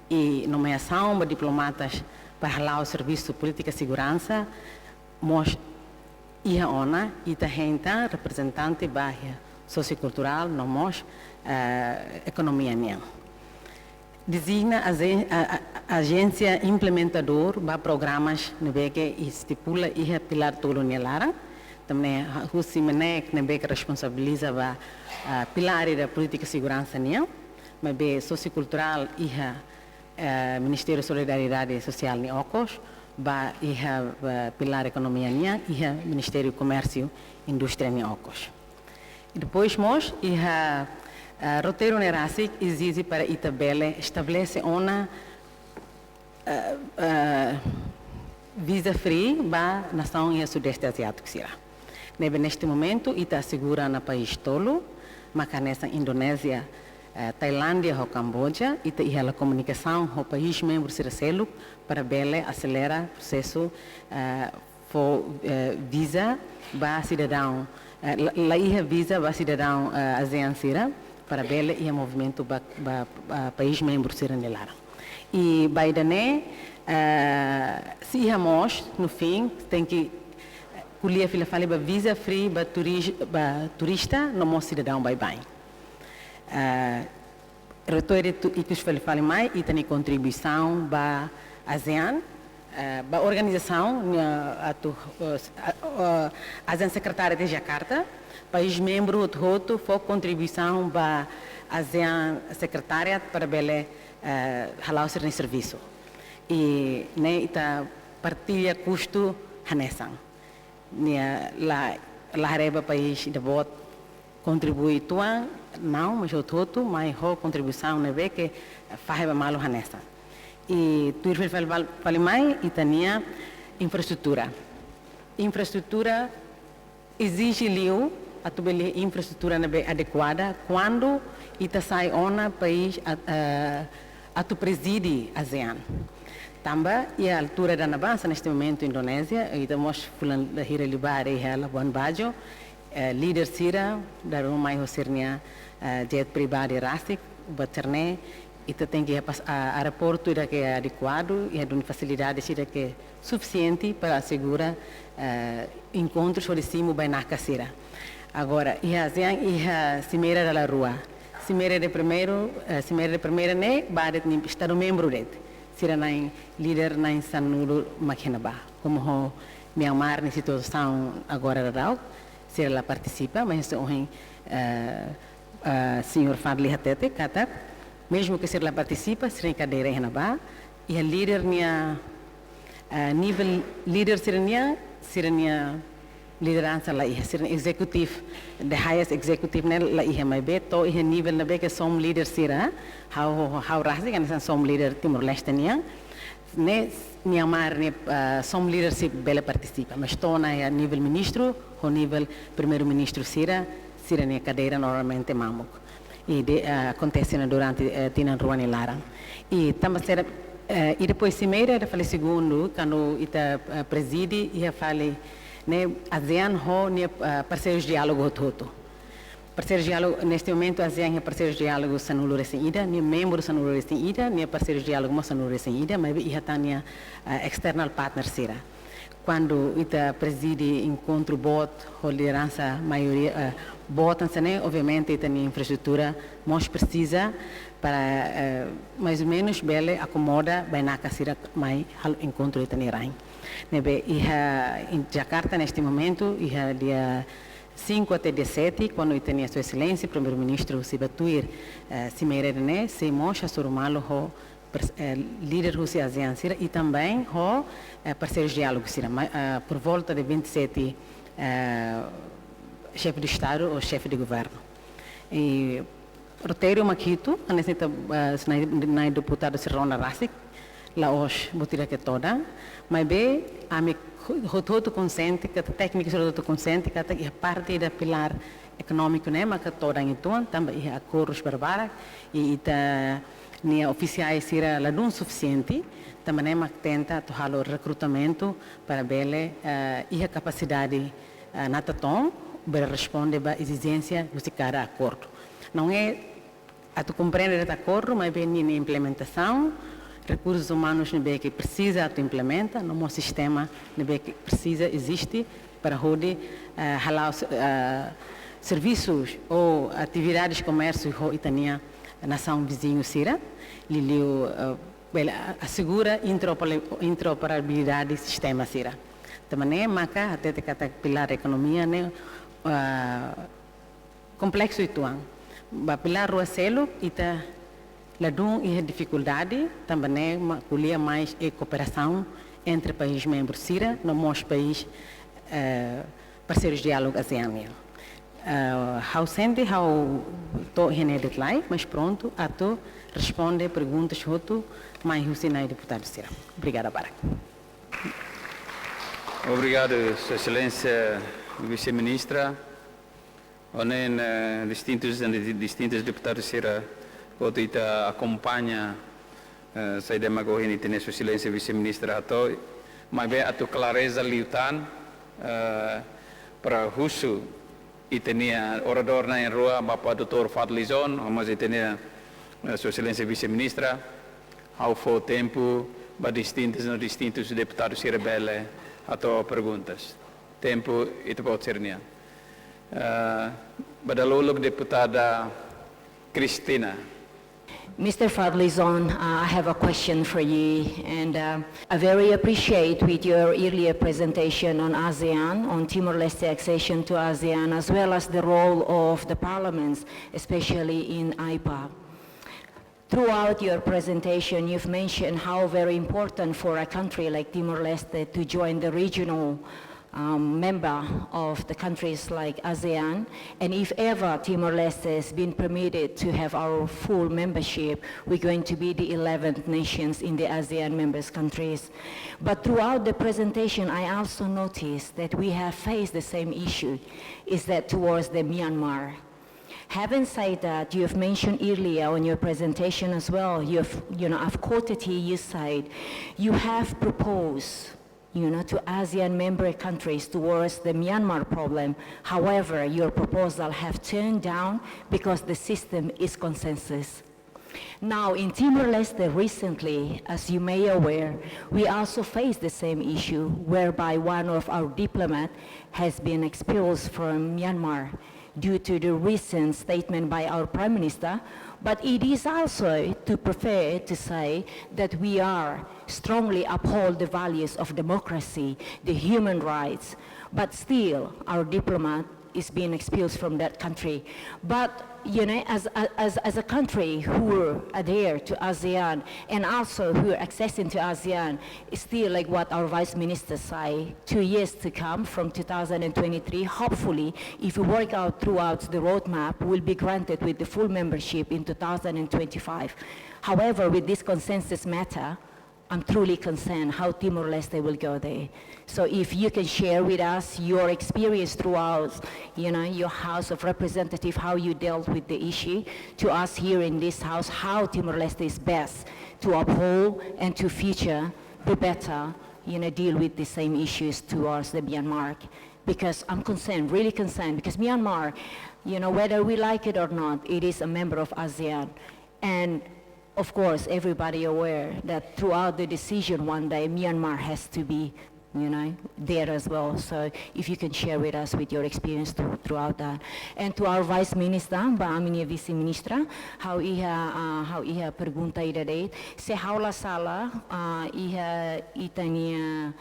e nomeação de diplomatas para lá o serviço de política e segurança, mas ia ona e também representante barra sociocultural, no mos economia nia. Designa a agência implementador para programas que estipula e pilar tolo nelara, também Rússia Menek também que responsabiliza a pilar da política de segurança nia, mas bem sociocultural e Ministério de Solidariedade Social nia Ocos, ba pilar economia nia e Ministério do Comércio e Indústria nia Ocos. E depois nós roteiro nerasic exige para Itabele estabelece uma visa free para a nação e o sudeste asiático será. Neste momento Ita assegura no país tolo, mas nessa Indonésia, Tailândia ou Camboja, Ita a comunicação com o país membro será selo para bele acelerar o processo visa para cidadão, lá visa para cidadão ASEAN será para bele e o movimento para país membro será nelara. E Biden se irmos no fim tem que colher fila fala para visa free para turista no meu cidadão bem. Retorno e que os fala mais e tem contribuição para ASEAN, para a organização ASEAN secretária de Jakarta, país membro outro for contribuição para ASEAN secretária para bele halau ser em serviço. E ita partilha custo hanesan. La reba país de bot contribui tuan não, mas o todo, mas a contribuição não é que faz malo hanesan. E tu fala mais itania infraestrutura. Infraestrutura exige liu a tu beli infraestrutura adequada quando ita sai ona país a tu preside ASEAN. Também, e a altura da Nabasa, neste momento, Indonésia, e estamos falando da Hira Libare e a Labuan Bajo, líder Sira, da Roma e Rocernia, jet privado e rastic, baterne, e tem que aeroporto que é adequado e a facilidade que é suficiente para assegurar encontros de cima bem na casera. Agora, e a ASEAN e a Cimeira da Rua. Cimeira de primeira né, badet ni estado membro dele. Sira nain líder nain sanulu makinaba. Como o Myanmar na situação agora da sira lá participa, mas o senhor Fadli Hatete kata, mesmo que sira lá participa, sira em cadeira em Hanaba, e a líder nia nível líder sira nia liderança lá ia ser executivo, the highest executive né lá ia mais bem, to ia nível na bem que som líder sira, how rasik kan som líder Timor Leste nia, né Myanmar né som leadership bela participa, mas to na nível ministro, ou nível primeiro-ministro sira nia cadeira normalmente mamuk, e acontece durante Tinan Ruani Lara, e também será e depois Cimeira era falei segundo, quando ita preside ia falei né ASEAN ho né parceiros de diálogo todo. Parceiros de diálogo neste momento ASEAN é parceiros de diálogo sanulo recém-ida, né membro sanulo recém-ida, né parceiros de diálogo sanulo recém-ida, mas ia tania external partner sira. Quando ita preside encontro bot ou liderança maioria botam né obviamente ita nem infraestrutura mais precisa para mais ou menos bele acomoda bem na casira mais encontro ita nem nebe em Jakarta neste momento dia 5 até 17 quando ita nem sua excelência primeiro-ministro Sibatuir Cimeira né se mostra surmalo ho líder Rússia ASEAN sira e também ho parceiros de diálogo sira por volta de 27 chefe de Estado ou chefe de governo. E roteiro Maquito, a necessita na deputada Serrona Rasik, lá hoje botira que toda, mas bem a me todo consente que a técnica todo consente que a parte da pilar econômico né, mas que toda então também a corros barbara e ita nia oficiais sira lá não suficiente também mas tenta tornar o recrutamento para bele e a capacidade na tatom para responder à exigência de cada acordo. Não é a tu compreender o acordo, mas bem na implementação, recursos humanos que precisa tu implementa, no meu sistema que precisa existe para poder serviços ou atividades de comércio ou itania nação vizinho sira, assegura interoperabilidade do sistema sira. Também maka até kata pilar ekonomia ne complexo ituang. Ba pilar rua selo ita ladung e dificuldade também kulia mais e cooperação entre países membros CIRA no nosso país parceiros de diálogo ASEAN. How sente how to henedet lai, mas pronto a to responde perguntas hotu mais Husinai deputado CIRA. Obrigada, Barak. Obrigado, Sua Excelência Vice-Ministra. Onen distintos deputados CIRA que acompanha sai demagogia e Sua Excelência Vice-Ministra ato, mas bem a tua clareza liutan para Husu e tinha orador na rua Bapak Dr. Fadlizon, mas tinha Sua Excelência Vice-Ministra, ao for tempo para distintos deputados CIRA bele atau perguntas. Tempo itu pode ser nia. Badalulog deputada Cristina. Mr. Fadlizon, I have a question for you, and I very appreciate with your earlier presentation on ASEAN, on Timor-Leste accession to ASEAN, as well as the role of the parliaments, especially in IPA. Throughout your presentation, you've mentioned how very important for a country like Timor-Leste to join the regional member of the countries like ASEAN, and if ever Timor-Leste has been permitted to have our full membership, we're going to be the 11th nations in the ASEAN members countries. But throughout the presentation, I also noticed that we have faced the same issue, is that towards the Myanmar. Having said that, you have mentioned earlier on your presentation as well, I've quoted here, you said, you have proposed to ASEAN member countries towards the Myanmar problem. However, your proposal have turned down because the system is consensus. Now, in Timor-Leste recently, as you may be aware, we also face the same issue whereby one of our diplomats has been expelled from Myanmar due to the recent statement by our Prime Minister, but it is also to prefer to say that we are strongly uphold the values of democracy, the human rights, but still our diplomat is being expelled from that country. But as a country who adhere to ASEAN and also who are accessing to ASEAN, still like what our Vice Minister said, 2 years to come from 2023, hopefully, if we work out throughout the roadmap, we'll be granted with the full membership in 2025. However, with this consensus matter, I'm truly concerned how Timor-Leste will go there. So if you can share with us your experience throughout, your House of Representatives, how you dealt with the issue, to us here in this House, how Timor-Leste is best to uphold and to future be better, deal with the same issues towards the Myanmar. Because I'm concerned, really concerned, because Myanmar, whether we like it or not, it is a member of ASEAN. And of course, everybody aware that throughout the decision one day, Myanmar has to be, there as well. So if you can share with us with your experience throughout that. And to our Vice Minister, Mbak Aminia Vice Ministra, how iha pergunta ida date, se haula sala iha itania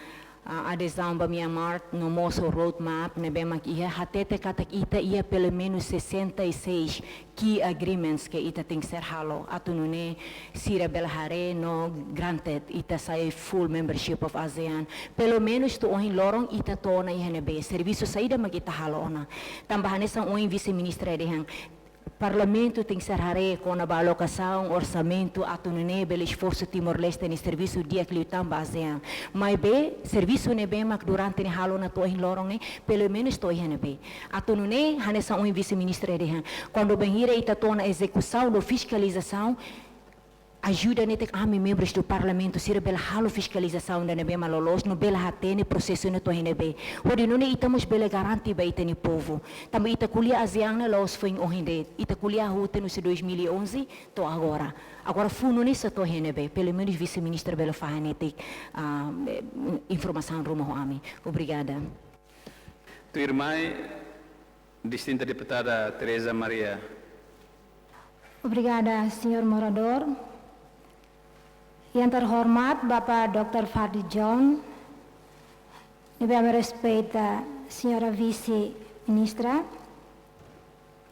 adesão ba Myanmar no nosso roadmap, nebema iha hatete katak ita ia pelo menos 66 key agreements que ita tem ser halo atunune sira belhare no granted ita sai full membership of ASEAN. Pelo menos to ohin lorong ita to na iha nebe serviço saída magita halo ona. Tambahan sa ohin vice-ministra dehang Parlamento tem que ser hare com a alocação, orçamento, atunune, bel esforço Timor-Leste no serviço dia que lutam basean. Mas be serviço nebe mak durante ne halo na tohin lorong ne, pelo menos tohin nebe. Atunune hanesa um vice-ministro de quando benhira ita tona execução do fiscalização, ajuda netek membros do parlamento sira bela halo fiscalização da nebe malolos no bela hatene processo ne tohin nebe. Wadi nune itamos bela garanti ba itani povo. Também ita kulia ASEAN na los foi ohinde. Ita kulia hute no 2011 to agora. Agora funo nessa tohin nebe. Pelo menos vice-ministro bela fahanetek informação rumo ami. Obrigada. Tua irmã, distinta deputada Teresa Maria. Obrigada, senhor morador. Yang terhormat Bapak Dr. Fadlizon, Nibia respeita Senhora Vice-Ministra.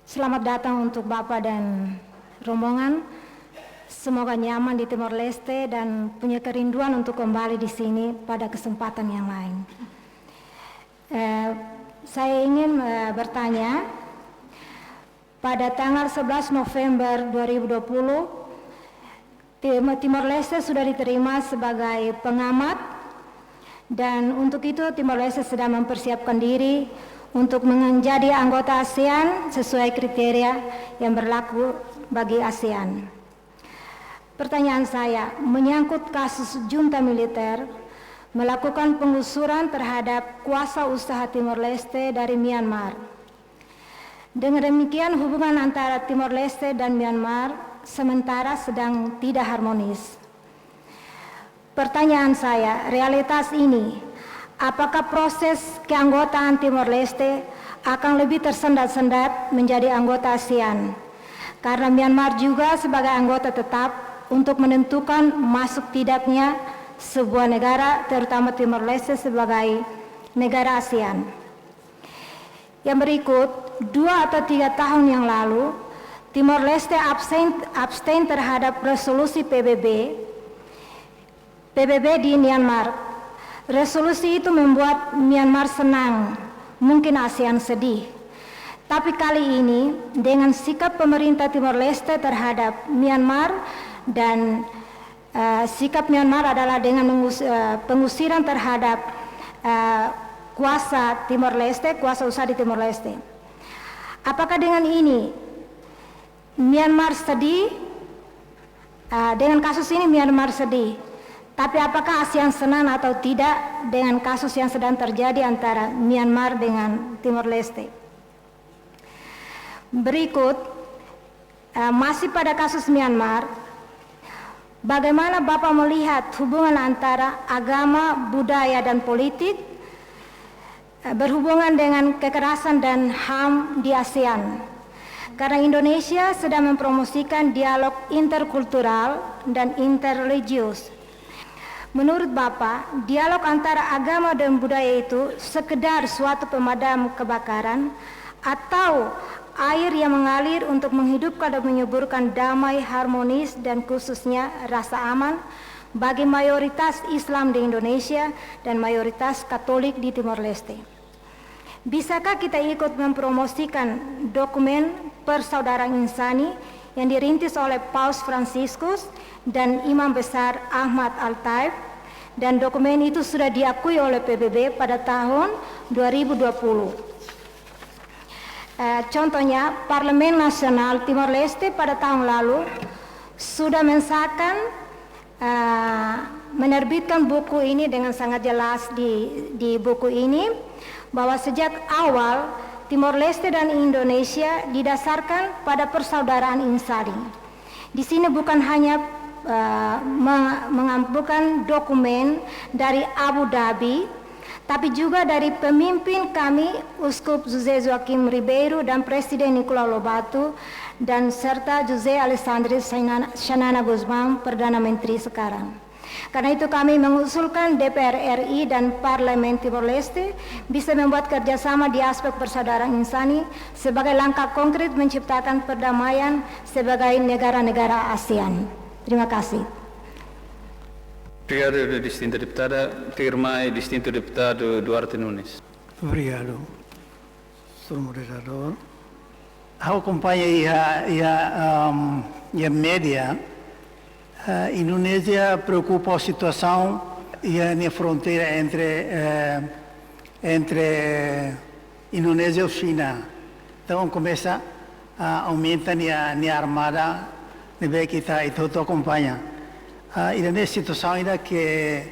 Selamat datang untuk Bapak dan rombongan. Semoga nyaman di Timor Leste dan punya kerinduan untuk kembali di sini pada kesempatan yang lain. Saya ingin bertanya, pada tanggal 11 November 2020, Timor Leste sudah diterima sebagai pengamat. Dan untuk itu Timor Leste sedang mempersiapkan diri untuk menjadi anggota ASEAN sesuai kriteria yang berlaku bagi ASEAN. Pertanyaan saya menyangkut kasus junta militer melakukan penggusuran terhadap kuasa usaha Timor Leste dari Myanmar. Dengan demikian hubungan antara Timor Leste dan Myanmar sementara sedang tidak harmonis. Pertanyaan saya, realitas ini, apakah proses keanggotaan Timor Leste akan lebih tersendat-sendat menjadi anggota ASEAN? Karena Myanmar juga sebagai anggota tetap untuk menentukan masuk tidaknya sebuah negara, terutama Timor Leste sebagai negara ASEAN. Yang berikut, 2 atau 3 tahun yang lalu, Timor Leste abstain terhadap resolusi PBB di Myanmar. Resolusi itu membuat Myanmar senang, mungkin ASEAN sedih. Tapi kali ini dengan sikap pemerintah Timor Leste terhadap Myanmar dan sikap Myanmar adalah dengan pengusiran terhadap kuasa Timor Leste, kuasa usaha di Timor Leste. Apakah dengan ini Myanmar sedih? Dengan kasus ini Myanmar sedih. Tapi apakah ASEAN senang atau tidak dengan kasus yang sedang terjadi antara Myanmar dengan Timor Leste? Berikut, masih pada kasus Myanmar, bagaimana Bapak melihat hubungan antara agama, budaya, dan politik berhubungan dengan kekerasan dan HAM di ASEAN? Karena Indonesia sedang mempromosikan dialog interkultural dan interreligius. Menurut Bapak, dialog antara agama dan budaya itu sekedar suatu pemadam kebakaran atau air yang mengalir untuk menghidupkan dan menyuburkan damai, harmonis, dan khususnya rasa aman bagi mayoritas Islam di Indonesia dan mayoritas Katolik di Timor Leste. Bisakah kita ikut mempromosikan dokumen persaudaraan insani yang dirintis oleh Paus Fransiskus dan Imam Besar Ahmad Al-Taib, dan dokumen itu sudah diakui oleh PBB pada tahun 2020. Contohnya, Parlemen Nasional Timor Leste pada tahun lalu sudah mensahkan menerbitkan buku ini dengan sangat jelas di buku ini bahwa sejak awal Timor Leste dan Indonesia didasarkan pada persaudaraan insani. Di sini bukan hanya mengampukan dokumen dari Abu Dhabi, tapi juga dari pemimpin kami, Uskup José Joaquim Ribeiro dan Presiden Nicolau Lobato, dan serta José Alessandro Xanana Guzman, Perdana Menteri sekarang. Karena itu kami mengusulkan DPR RI dan Parlemen Timor Leste bisa membuat kerjasama di aspek persaudaraan insani sebagai langkah konkret menciptakan perdamaian sebagai negara-negara ASEAN. Terima kasih. Obrigado, distinta deputada. Terima e distinto deputado Duarte Nunes. Obrigado, Sr. Moderador. Eu acompanhei a média. Indonésia preocupa a situação na fronteira entre Indonésia e China. Então começa a aumentar a armada, né, que está e tudo acompanha. E nessa situação ainda que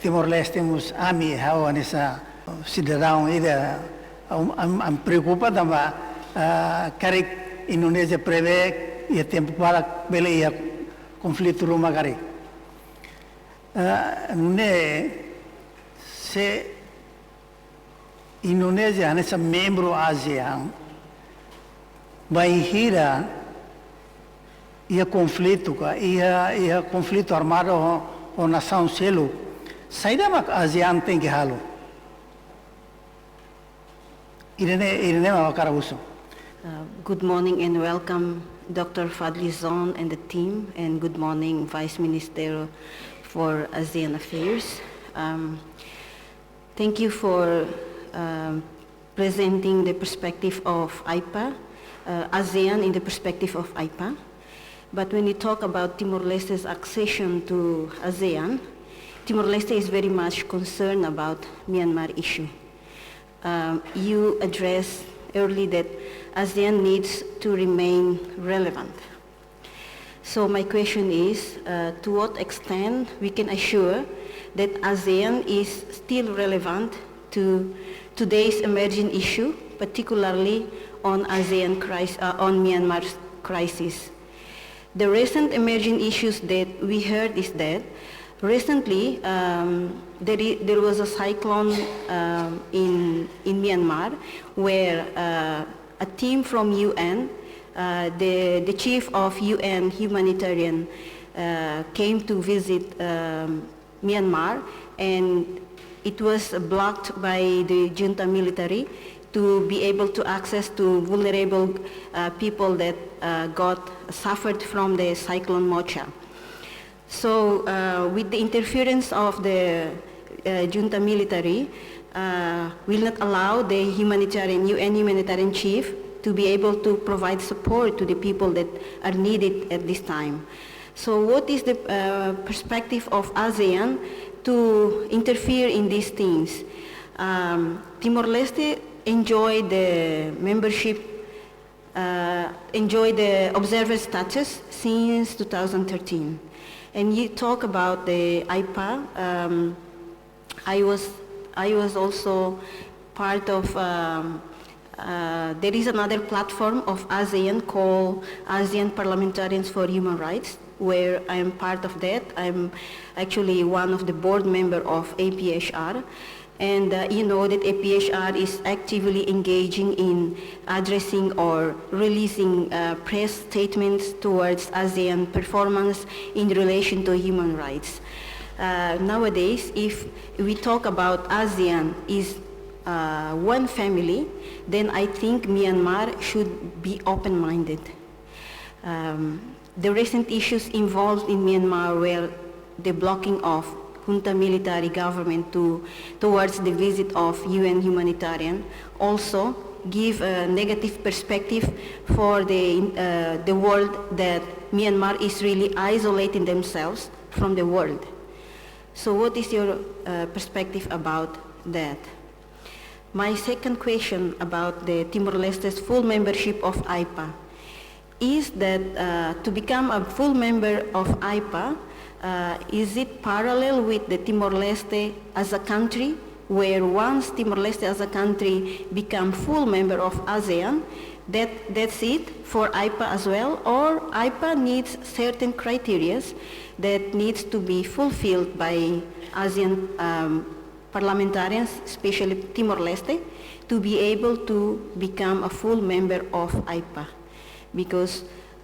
Timor-Leste temos amigo nessa cidadão ainda preocupa também que a Indonésia prevê e tempo para bela conflito rumah kari. Se Indonésia nessa membro ASEAN vai hira ia conflito armado ou nação selo Saida mak ASEAN tem que halo. Irene makarabuso. Good morning and welcome Dr. Fadlizon and the team, and good morning Vice Minister for ASEAN Affairs. Thank you for presenting the perspective of IPA, ASEAN in the perspective of IPA. But when you talk about Timor-Leste's accession to ASEAN, Timor-Leste is very much concerned about Myanmar issue. You addressed early that ASEAN needs to remain relevant. So my question is, to what extent we can assure that ASEAN is still relevant to today's emerging issue, particularly on on Myanmar's crisis. The recent emerging issues that we heard is that recently there was a cyclone in Myanmar where a team from UN, the chief of UN humanitarian came to visit Myanmar, and it was blocked by the junta military to be able to access to vulnerable people that suffered from the cyclone Mocha. So with the interference of the junta military, will not allow the UN humanitarian chief to be able to provide support to the people that are needed at this time. So what is the perspective of ASEAN to interfere in these things? Timor-Leste enjoyed the membership, enjoyed the observer status since 2013. And you talk about the IPA. I was also part of, there is another platform of ASEAN called ASEAN Parliamentarians for Human Rights, where I am part of that. I'm actually one of the board members of APHR. And you know that APHR is actively engaging in addressing or releasing press statements towards ASEAN performance in relation to human rights. Nowadays, if we talk about ASEAN is one family, then I think Myanmar should be open-minded. The recent issues involved in Myanmar were the blocking of junta military government towards the visit of UN humanitarian, also give a negative perspective for the world that Myanmar is really isolating themselves from the world. So what is your perspective about that? My second question about the Timor-Leste's full membership of IPA is that to become a full member of IPA, is it parallel with the Timor-Leste as a country, where once Timor-Leste as a country become full member of ASEAN, that's it for IPA as well, or IPA needs certain criteria that needs to be fulfilled by ASEAN parliamentarians, especially Timor-Leste, to be able to become a full member of IPA? Because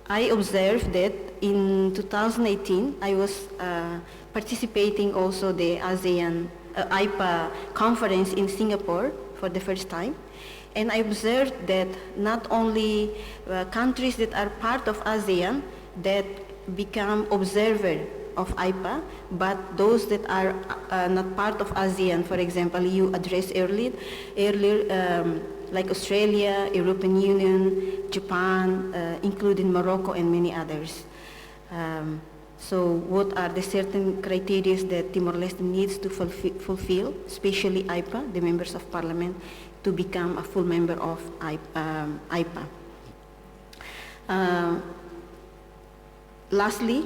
I observed that in 2018, I was participating also the ASEAN IPA conference in Singapore for the first time. And I observed that not only countries that are part of ASEAN that become observer of IPA, but those that are not part of ASEAN, for example, you addressed earlier like Australia, European Union, Japan, including Morocco and many others. So what are the certain criteria that Timor-Leste needs to fulfill, especially IPA, the members of parliament, to become a full member of IPA? Lastly,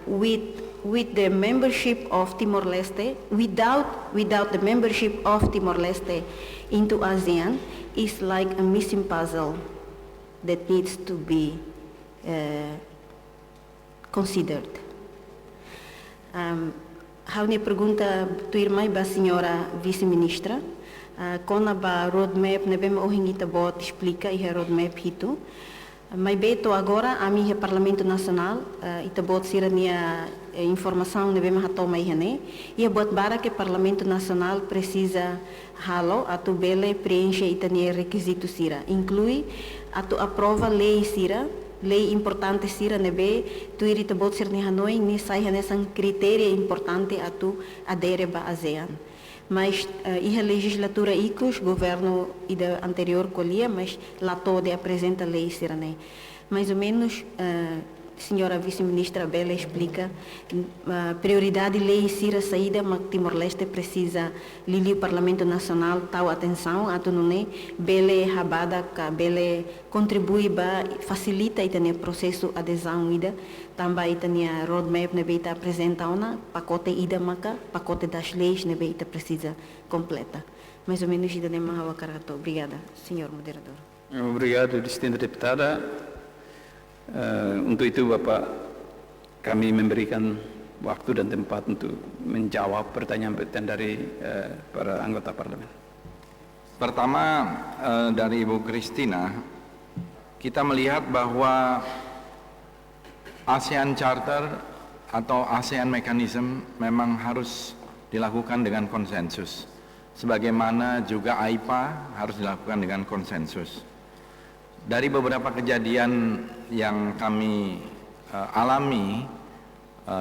with the membership of Timor-Leste, without the membership of Timor-Leste into ASEAN, is like a missing puzzle that needs to be considered. Há uma pergunta do irmã da senhora vice-ministra, quando a roadmap na bem o hingita bot explica e a roadmap hito, Mas beto agora a minha Parlamento Nacional ita bot sira nia informação nebe mahato mai hane ia bot bara que Parlamento Nacional precisa halo atu bele preenche ita nia requisito sira inclui atu aprova lei sira lei importante sira nebe tu ita bot sira ni Hanoi ni sai hane sang criteria importante atu adere ba ASEAN. Mas a legislatura ICOS, governo ida anterior colhia, mas lá toda apresenta lei sirane. Mais ou menos, senhora vice-ministra Bela explica, prioridade lei sira saída, mas Timor-Leste precisa lili o Parlamento Nacional tal atenção, atu nune Bela rabada ka Bela contribui ba facilita itane processo adesão ida. Também itania roadmap nebe ita apresenta ona pacote ida maka pacote das leis nebe ita precisa completa. Mais ou menos ida nema hawa karato. Obrigada, senhor moderador. Obrigado, distinta deputada. Untuk itu Bapak kami memberikan waktu dan tempat untuk menjawab pertanyaan-pertanyaan dari para anggota parlemen. Pertama dari Ibu Christina, kita melihat bahwa ASEAN Charter atau ASEAN Mechanism memang harus dilakukan dengan konsensus. Sebagaimana juga AIPA harus dilakukan dengan konsensus. Dari beberapa kejadian yang kami alami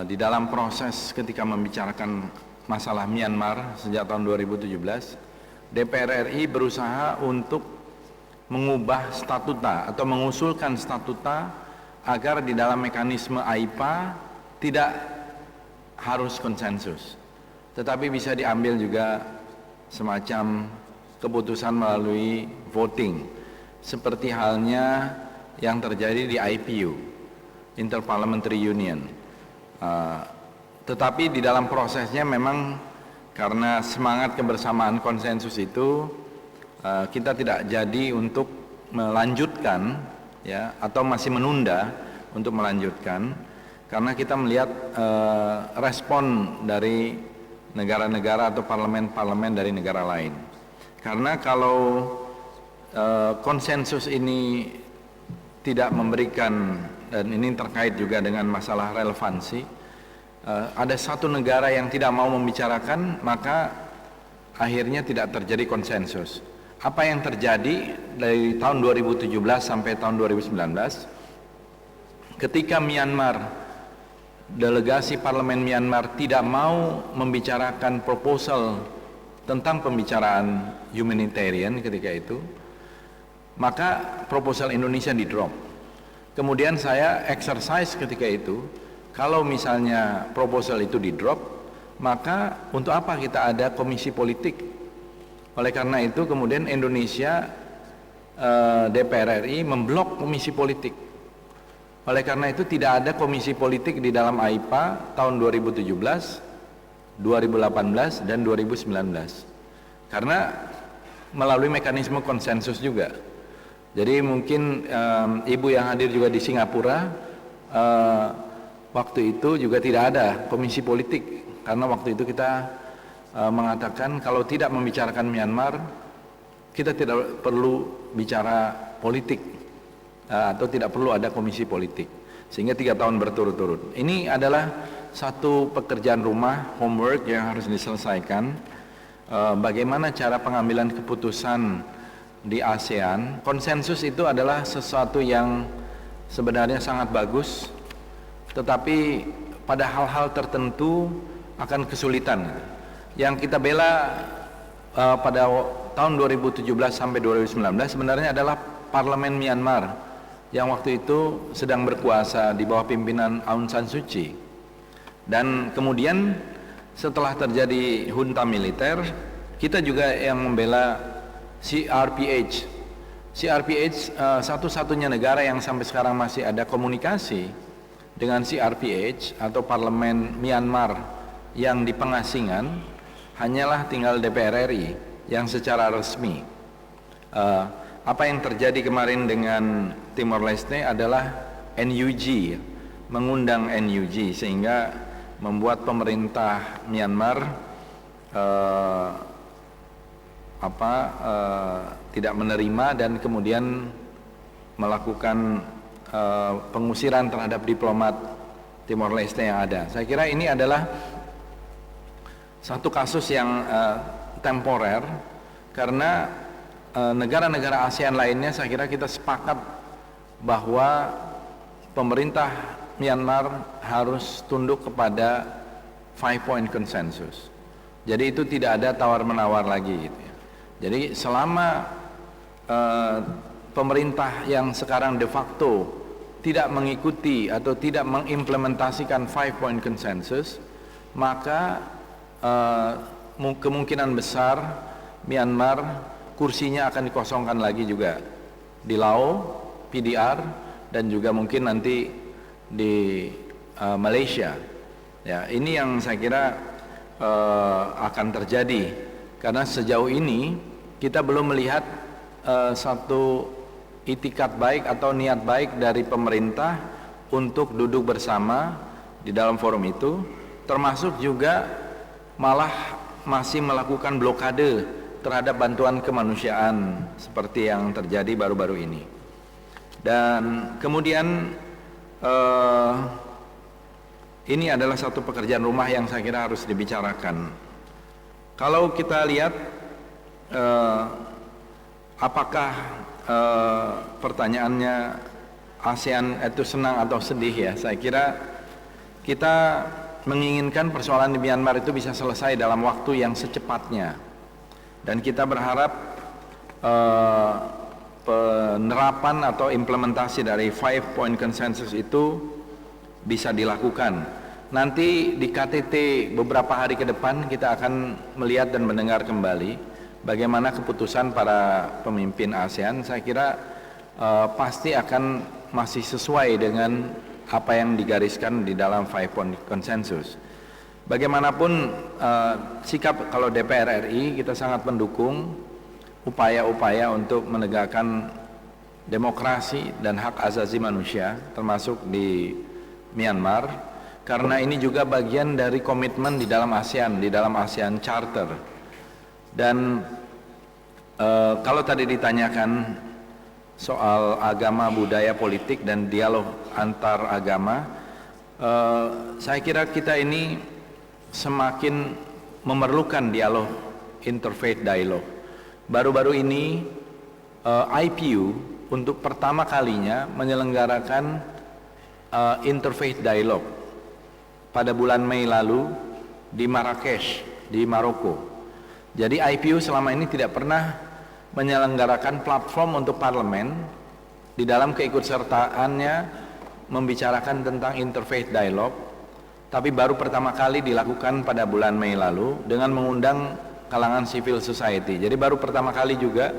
di dalam proses ketika membicarakan masalah Myanmar sejak tahun 2017, DPR RI berusaha untuk mengubah statuta atau mengusulkan statuta agar di dalam mekanisme AIPA tidak harus konsensus, tetapi bisa diambil juga semacam keputusan melalui voting, seperti halnya yang terjadi di IPU, Interparliamentary Union. Tetapi di dalam prosesnya memang karena semangat kebersamaan konsensus itu, kita tidak jadi untuk melanjutkan ya, atau masih menunda untuk melanjutkan karena kita melihat respon dari negara-negara atau parlemen-parlemen dari negara lain. Karena kalau konsensus ini tidak memberikan, dan ini terkait juga dengan masalah relevansi, ada satu negara yang tidak mau membicarakan, maka akhirnya tidak terjadi konsensus. Apa yang terjadi dari tahun 2017 sampai tahun 2019 ketika Myanmar, delegasi parlemen Myanmar tidak mau membicarakan proposal tentang pembicaraan humanitarian ketika itu, maka proposal Indonesia di drop. Kemudian saya exercise ketika itu, kalau misalnya proposal itu di drop, maka untuk apa kita ada komisi politik? Oleh karena itu kemudian Indonesia DPR RI memblok komisi politik. Oleh karena itu tidak ada komisi politik di dalam AIPA tahun 2017, 2018 dan 2019. Karena melalui mekanisme konsensus juga. Jadi mungkin Ibu yang hadir juga di Singapura waktu itu juga tidak ada komisi politik, karena waktu itu kita mengatakan kalau tidak membicarakan Myanmar, kita tidak perlu bicara politik atau tidak perlu ada komisi politik, sehingga 3 tahun berturut-turut. Ini adalah satu pekerjaan rumah, homework yang harus diselesaikan. Bagaimana cara pengambilan keputusan di ASEAN. Konsensus itu adalah sesuatu yang sebenarnya sangat bagus, tetapi pada hal-hal tertentu akan kesulitan. Yang kita bela pada tahun 2017 sampai 2019 sebenarnya adalah Parlemen Myanmar yang waktu itu sedang berkuasa di bawah pimpinan Aung San Suu Kyi. Dan kemudian setelah terjadi junta militer, kita juga yang membela CRPH. CRPH satu-satunya negara yang sampai sekarang masih ada komunikasi dengan CRPH atau Parlemen Myanmar yang di pengasingan, hanyalah tinggal DPR RI yang secara resmi. Apa yang terjadi kemarin dengan Timor Leste adalah NUG, mengundang NUG, sehingga membuat pemerintah Myanmar tidak menerima dan kemudian melakukan pengusiran terhadap diplomat Timor Leste yang ada. Saya kira ini adalah satu kasus yang temporer, karena negara-negara ASEAN lainnya saya kira kita sepakat bahwa pemerintah Myanmar harus tunduk kepada 5-point consensus. Jadi itu tidak ada tawar-menawar lagi gitu ya. Jadi selama pemerintah yang sekarang de facto tidak mengikuti atau tidak mengimplementasikan 5-point consensus, maka kemungkinan besar Myanmar kursinya akan dikosongkan lagi juga di Laos, PDR, dan juga mungkin nanti di Malaysia. Ya, ini yang saya kira akan terjadi, karena sejauh ini kita belum melihat satu itikat baik atau niat baik dari pemerintah untuk duduk bersama di dalam forum itu, termasuk juga malah masih melakukan blokade terhadap bantuan kemanusiaan seperti yang terjadi baru-baru ini. Dan kemudian ini adalah satu pekerjaan rumah yang saya kira harus dibicarakan. Kalau kita lihat apakah pertanyaannya ASEAN itu senang atau sedih, ya, saya kira kita menginginkan persoalan di Myanmar itu bisa selesai dalam waktu yang secepatnya, dan kita berharap penerapan atau implementasi dari 5-point consensus itu bisa dilakukan. Nanti di KTT beberapa hari ke depan kita akan melihat dan mendengar kembali bagaimana keputusan para pemimpin ASEAN. Saya kira pasti akan masih sesuai dengan apa yang digariskan di dalam 5-point consensus. Bagaimanapun sikap kalau DPR RI, kita sangat mendukung upaya-upaya untuk menegakkan demokrasi dan hak asasi manusia termasuk di Myanmar, karena ini juga bagian dari komitmen di dalam ASEAN, di dalam ASEAN Charter. Dan kalau tadi ditanyakan soal agama, budaya, politik, dan dialog antar agama, saya kira kita ini semakin memerlukan dialog, interfaith dialogue. Baru-baru ini IPU untuk pertama kalinya menyelenggarakan interfaith dialogue pada bulan Mei lalu di Marrakesh, di Maroko. Jadi IPU selama ini tidak pernah menyelenggarakan platform untuk parlemen di dalam keikutsertaannya membicarakan tentang interfaith dialogue, tapi baru pertama kali dilakukan pada bulan Mei lalu dengan mengundang kalangan civil society. Jadi baru pertama kali juga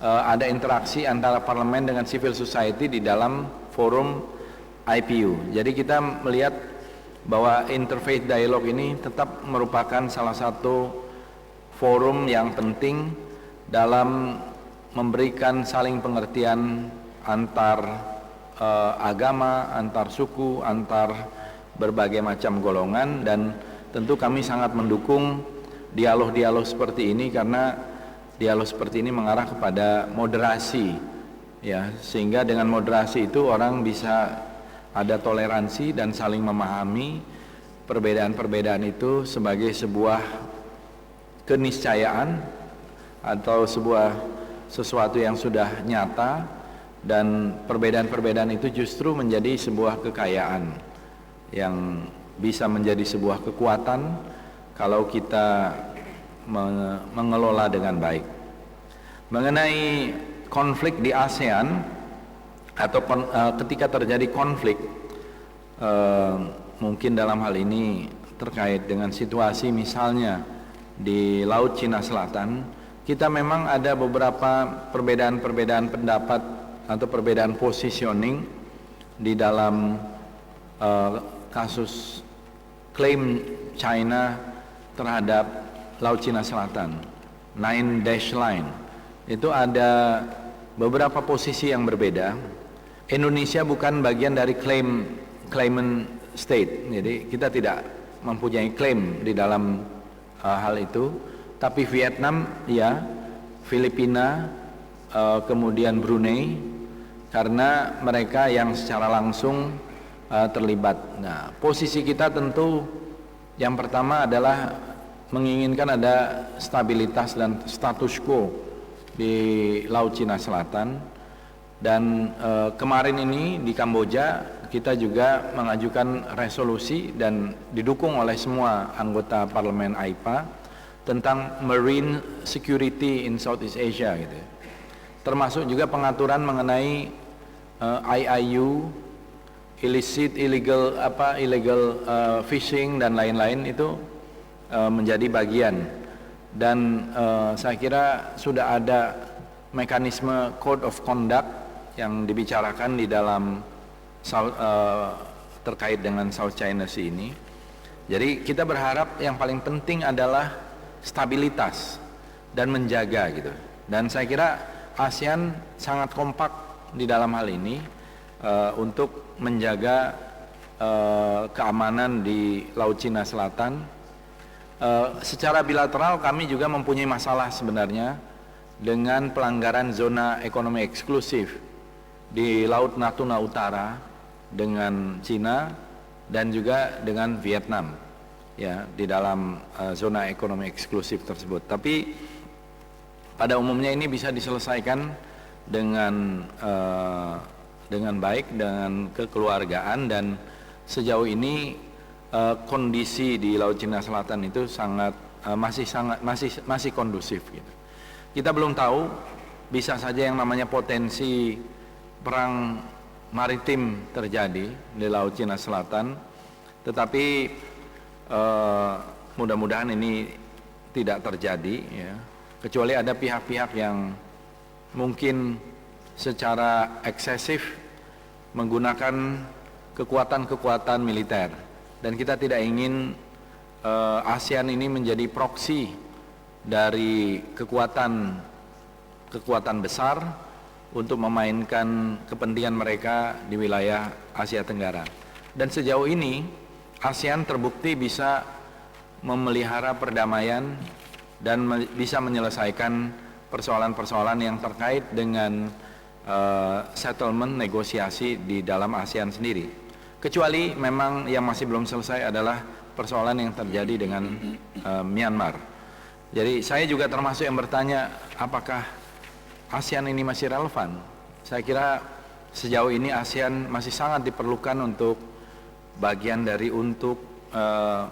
ada interaksi antara parlemen dengan civil society di dalam forum IPU. Jadi kita melihat bahwa interfaith dialogue ini tetap merupakan salah satu forum yang penting dalam memberikan saling pengertian antar agama, antar suku, antar berbagai macam golongan, dan tentu kami sangat mendukung dialog-dialog seperti ini, karena dialog seperti ini mengarah kepada moderasi, ya, sehingga dengan moderasi itu orang bisa ada toleransi dan saling memahami perbedaan-perbedaan itu sebagai sebuah keniscayaan atau sesuatu yang sudah nyata, dan perbedaan-perbedaan itu justru menjadi sebuah kekayaan yang bisa menjadi sebuah kekuatan kalau kita mengelola dengan baik. Mengenai konflik di ASEAN atau ketika terjadi konflik, mungkin dalam hal ini terkait dengan situasi misalnya di Laut Cina Selatan, kita memang ada beberapa perbedaan-perbedaan pendapat atau perbedaan positioning di dalam kasus klaim China terhadap Laut Cina Selatan, Nine Dash Line. Itu ada beberapa posisi yang berbeda. Indonesia bukan bagian dari claimant state, jadi kita tidak mempunyai klaim di dalam hal itu. Tapi Vietnam ya, Filipina, kemudian Brunei, karena mereka yang secara langsung terlibat. Nah, posisi kita tentu yang pertama adalah menginginkan ada stabilitas dan status quo di Laut Cina Selatan. Dan kemarin ini di Kamboja kita juga mengajukan resolusi dan didukung oleh semua anggota parlemen AIPA tentang marine security in Southeast Asia gitu. Termasuk juga pengaturan mengenai IIU, illegal fishing dan lain-lain itu menjadi bagian. Dan saya kira sudah ada mekanisme code of conduct yang dibicarakan di dalam terkait dengan South China Sea ini. Jadi kita berharap yang paling penting adalah stabilitas dan menjaga gitu. Dan saya kira ASEAN sangat kompak di dalam hal ini untuk menjaga keamanan di Laut Cina Selatan. Secara bilateral kami juga mempunyai masalah sebenarnya dengan pelanggaran zona ekonomi eksklusif di Laut Natuna Utara dengan Cina dan juga dengan Vietnam ya di dalam zona ekonomi eksklusif tersebut. Tapi pada umumnya ini bisa diselesaikan dengan baik, dengan kekeluargaan, dan sejauh ini kondisi di Laut Cina Selatan itu masih kondusif gitu. Kita belum tahu, bisa saja yang namanya potensi perang maritim terjadi di Laut Cina Selatan, tetapi mudah-mudahan ini tidak terjadi ya, kecuali ada pihak-pihak yang mungkin secara eksesif menggunakan kekuatan-kekuatan militer, dan kita tidak ingin ASEAN ini menjadi proksi dari kekuatan besar untuk memainkan kepentingan mereka di wilayah Asia Tenggara. Dan sejauh ini ASEAN terbukti bisa memelihara perdamaian dan bisa menyelesaikan persoalan-persoalan yang terkait dengan settlement, negosiasi di dalam ASEAN sendiri. Kecuali memang yang masih belum selesai adalah persoalan yang terjadi dengan Myanmar. Jadi saya juga termasuk yang bertanya, apakah ASEAN ini masih relevan? Saya kira sejauh ini ASEAN masih sangat diperlukan untuk bagian dari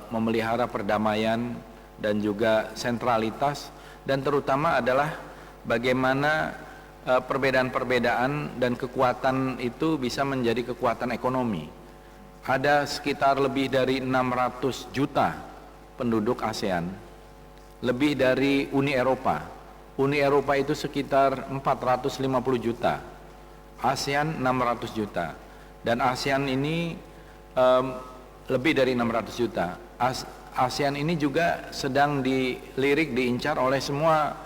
memelihara perdamaian dan juga sentralitas, dan terutama adalah bagaimana perbedaan-perbedaan dan kekuatan itu bisa menjadi kekuatan ekonomi. Ada sekitar lebih dari 600 juta penduduk ASEAN, lebih dari Uni Eropa. Uni Eropa itu sekitar 450 juta, ASEAN 600 juta, dan ASEAN ini lebih dari 600 juta. ASEAN ini juga sedang dilirik, diincar oleh semua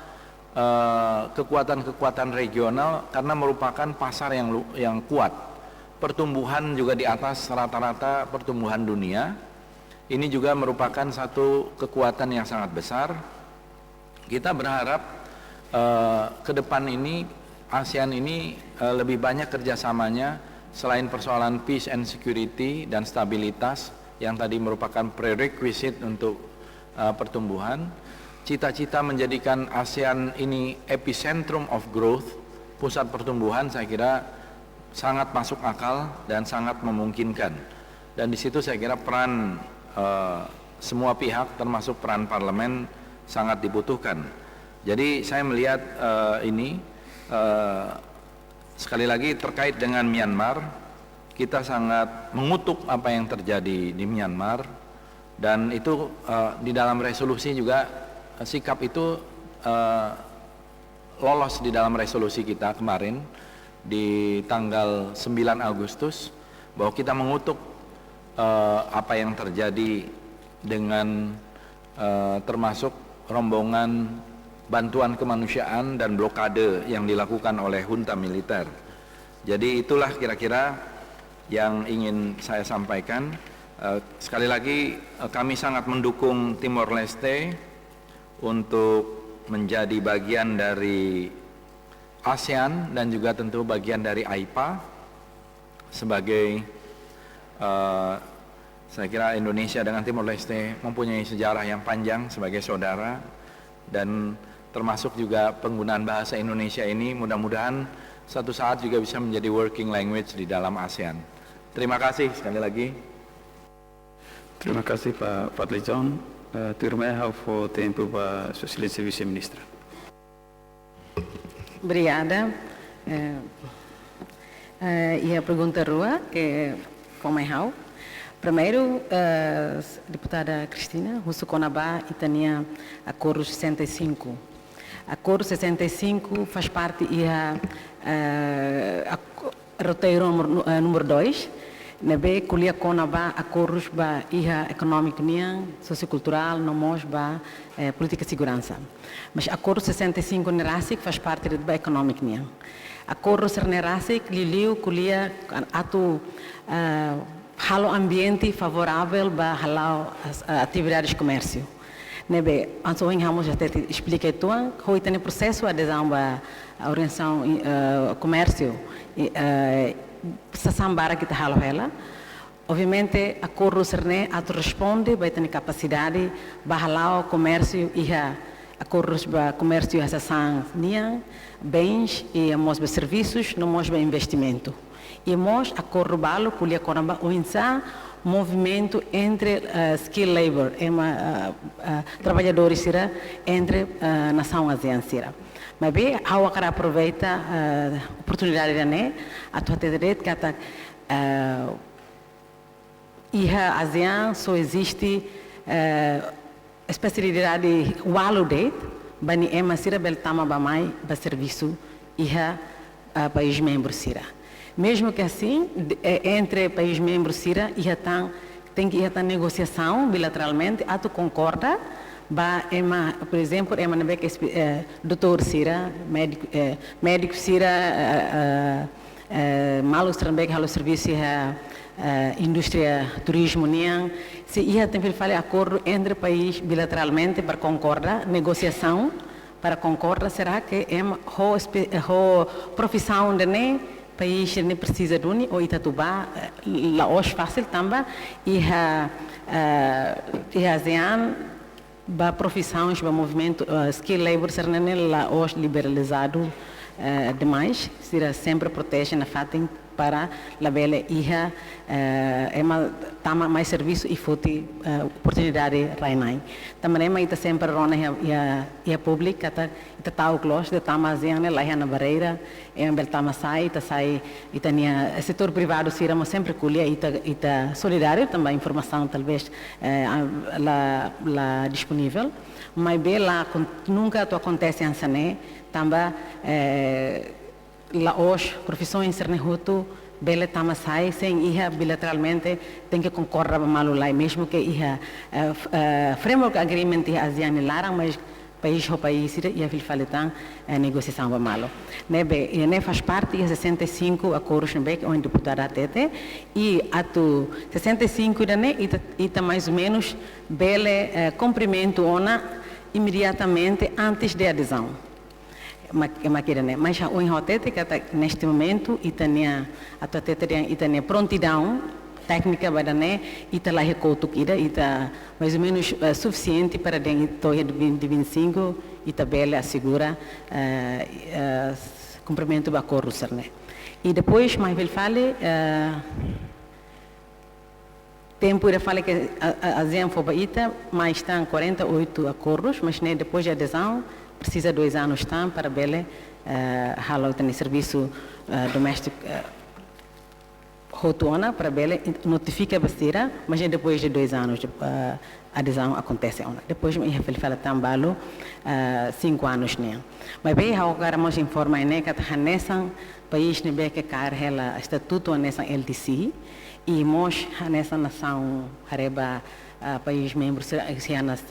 kekuatan-kekuatan regional karena merupakan pasar yang kuat. Pertumbuhan juga di atas rata-rata pertumbuhan dunia. Ini juga merupakan satu kekuatan yang sangat besar. Kita berharap ke depan ini ASEAN ini lebih banyak kerjasamanya selain persoalan peace and security dan stabilitas yang tadi merupakan prerequisite untuk pertumbuhan. Cita-cita menjadikan ASEAN ini epicentrum of growth, pusat pertumbuhan, saya kira sangat masuk akal dan sangat memungkinkan. Dan di situ saya kira peran semua pihak termasuk peran parlemen sangat dibutuhkan. Jadi saya melihat sekali lagi terkait dengan Myanmar, kita sangat mengutuk apa yang terjadi di Myanmar, dan itu di dalam resolusi juga sikap itu lolos di dalam resolusi kita kemarin di tanggal 9 Agustus bahwa kita mengutuk apa yang terjadi dengan termasuk rombongan bantuan kemanusiaan dan blokade yang dilakukan oleh junta militer. Jadi itulah kira-kira yang ingin saya sampaikan. Sekali lagi kami sangat mendukung Timor Leste untuk menjadi bagian dari ASEAN dan juga tentu bagian dari AIPA sebagai saya kira Indonesia dengan Timor Leste mempunyai sejarah yang panjang sebagai saudara, dan termasuk juga penggunaan bahasa Indonesia ini mudah-mudahan suatu saat juga bisa menjadi working language di dalam ASEAN. Terima kasih sekali lagi. Terima kasih Pak Fadlizon. Terima for tempo Pak Excelência Vice-Ministra. Obrigada. E a pergunta rua, que foi mais rápido. Primeiro, deputada Cristina, Russo Conabá e Tânia, Acordo 65. Acordo 65 faz parte do roteiro número 2, nebe kuliah Conabá, acordos ba econômico niang, sociocultural, nomos ba política de segurança. Mas acordo 65 nerasik faz parte do econômico niang. Acordo nerasik liliu kuliah atu halo ambiente favorável para halau atividades de comércio. Nebe, antes o enramos já te expliquei tuan, hoje tem processo de adesão para a organização comércio, sambara que te halo ela. Obviamente, acordo cerne atu responde, vai ter capacidade para halau comércio e acordos para comércio e sasan niang, bens e mos serviços, não mos investimento. E nós acordo kuliah Conabá o insa movimento entre skill labor, trabalhadores sira entre nação ASEAN sira. Mas bem, eu quero aproveitar a oportunidade da né, a tua direito que a ASEAN só existe especialidade waludet, bani sira beltama bamai ba serviço país membro sira. Mesmo que assim, entre países membros CIRA, tem que ir a negociação bilateralmente, a tu concorda, por exemplo, doutor CIRA, médico CIRA, malos também, halo serviço, indústria, turismo, se ia tem que fazer acordo entre países bilateralmente para concordar, negociação para concordar, será que é a profissão de país nem precisa de unir ou Itatubá, lá hoje fácil também, e a ASEAN, a profissão, o movimento, skill labor, ser lá hoje liberalizado demais, será sempre protege na fatem para a bela iha, tama mais serviço e fote oportunidade rainai. Também ita sempre rona ia pública, ita tau close, de tama ASEAN lá na barreira, tama sai, ita nia setor privado sira, mas sempre colhia ita solidário também informação talvez lá disponível, mas bem lá nunca tu acontece ansané, também lá hoje profissões sernehuto bele tamasai sem iha bilateralmente tem que concordar malu lá mesmo que iha framework agreement iha ASEAN larang mas país ho país ia filfaletan negociação malu nebe e ne faz parte iha 65 acordos nebe onde deputada tete e atu 65 dane ita mais ou menos bele cumprimento ona imediatamente antes de adesão. Mas o enrotete que neste momento itania prontidão técnica para né ita lá recouto ida ita mais ou menos suficiente para dentro de 25 ita bela assegura cumprimento do acordo né e depois mais ele fale tempo ele fala que a ASEAN foi ita mas estão 48 acordos mas né depois de adesão precisa 2 anos para bele halo tem serviço doméstico rotuana para bele notifica a besteira mas depois de 2 anos de adesão acontece depois ele fala tambalo 5 anos né mas bem agora nós informa né que nessa país né que car ela estatuto nessa LDC e nós nessa nação hareba país membro se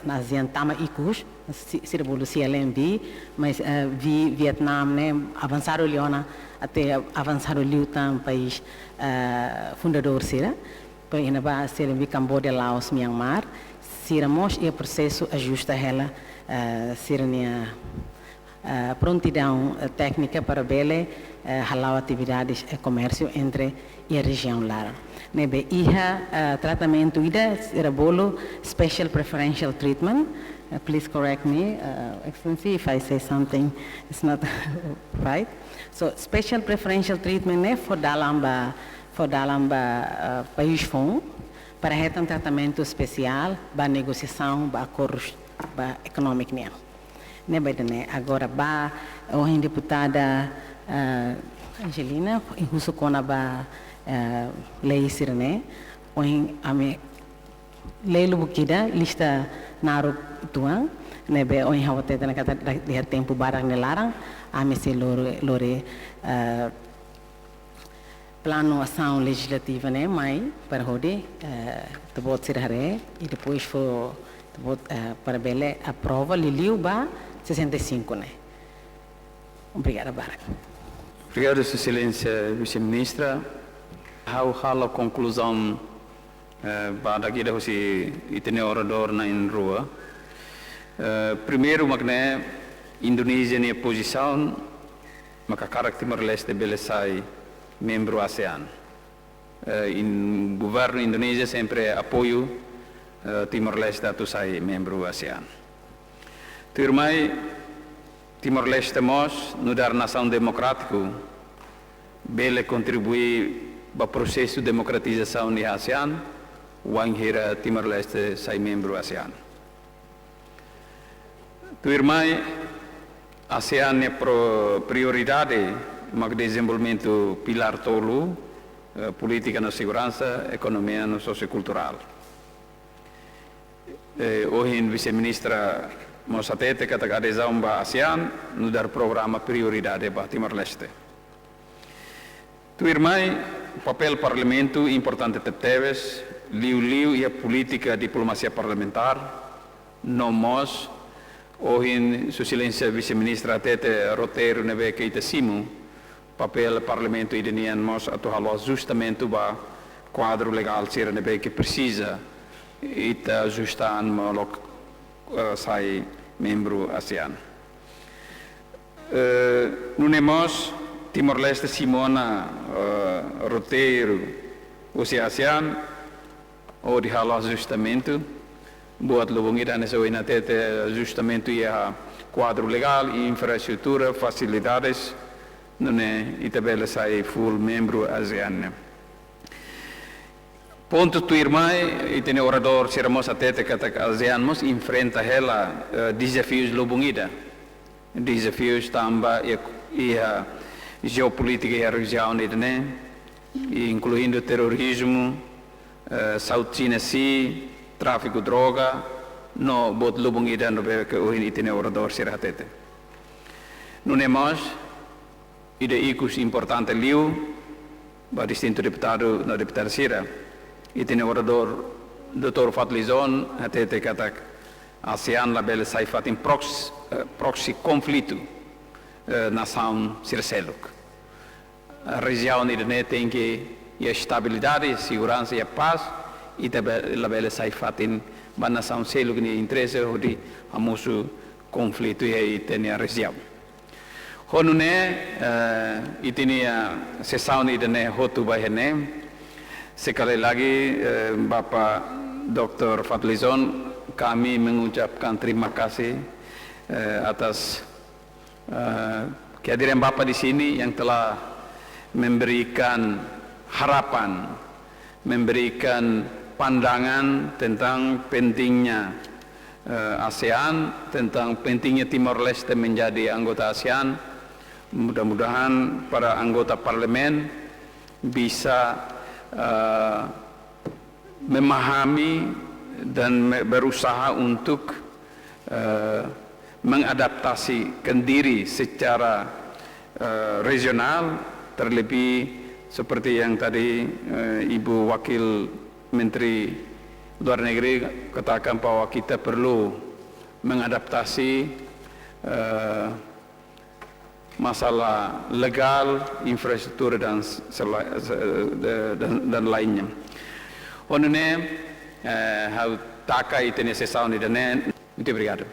na ASEAN tama ikus se revolução LMV mas Vietnam né avançaram Leona até avançaram Liutan país fundador será para ina ba LMV Camboja Laos Myanmar seramos e o processo ajusta ela serania prontidão técnica para bele halau atividades e comércio entre a região Lara. Nebe iha tratamento ida era bolo special preferential treatment. Please correct me, Excellency, if I say something it's not right. So special preferential treatment é for dalam país fom para retam tratamento especial para negociação para acordos para econômico né. Agora ba hoje deputada Angelina em russo kona ba lei sirene hoje ame lei lubukida lista narup tuang nebe hoje hawate na kata dia tempo barang nelarang ame se lore plano ação legislativa né mai para rode tebot sirare e depois for tebot para bele aprova liliu ba 65 né. Obrigada, Barak. Obrigado, Sua Excelência Vice-Ministra. How a conclusão para aqui da você itene orador na rua. Primeiro, makna Indonésia ne posição, maka karakter Timor-Leste belesai membro ASEAN. In governo Indonésia sempre apoio Timor-Leste atu sai membro ASEAN. Turmai Timor-Leste mos no dar nação democrático bele contribuir para o processo de democratização de ASEAN, wanghira Timor-Leste sai membro ASEAN. Turmai ASEAN é prioridade no desenvolvimento pilar tolo, política na segurança, economia no sociocultural. Hoje, vice-ministra Mosatete kata adesão ba ASEAN no dar programa prioridade para Timor-Leste. Tu irmãe, papel parlamento importante teteves, liu e a política diplomacia parlamentar, não mos, hoje Sua Excelência Vice-Ministra Tete roteiro neve que itasimu, papel parlamento idenian mos atuhalo ajustamento ba quadro legal ser neve que precisa ita ajustan molok sai membro ASEAN. Nunemos Timor-Leste Simona roteiro o ASEAN ou de halo ajustamento buat lubungida nessa oina tete ajustamento ia quadro legal e infraestrutura facilidades nune itabela sai full membro ASEAN. Ponto tu irmãe e tem orador seramos até que a ASEAN mos enfrenta ela desafios lobungida, desafios também e a geopolítica e a região né, incluindo terrorismo, South China Sea, tráfico de droga, no bot lobungida no que hoje tem orador será até. Não é mais ide icus importante liu, ba distinto deputado na deputada Sira. E tem orador Dr. Fadlizon até kata ASEAN label sai fatin proxy conflito nação Sirseluk. A região ne tem que a estabilidade, segurança e a paz e também label sai fatin ba nação Seluk ni interesse de amusu conflito e tem a região. Honune e tem a sessão ni ne hotu ba hene. Sekali lagi Bapak Dr. Fadlizon, kami mengucapkan terima kasih atas kehadiran Bapak di sini yang telah memberikan harapan, memberikan pandangan tentang pentingnya ASEAN, tentang pentingnya Timor-Leste menjadi anggota ASEAN. Mudah-mudahan para anggota parlemen bisa memahami dan berusaha untuk mengadaptasikan diri secara regional, terlebih seperti yang tadi Ibu Wakil Menteri Luar Negeri katakan bahwa kita perlu mengadaptasi masalah legal, infrastruktur dan lainnya. Onune hau taka itene sessão de muito obrigado.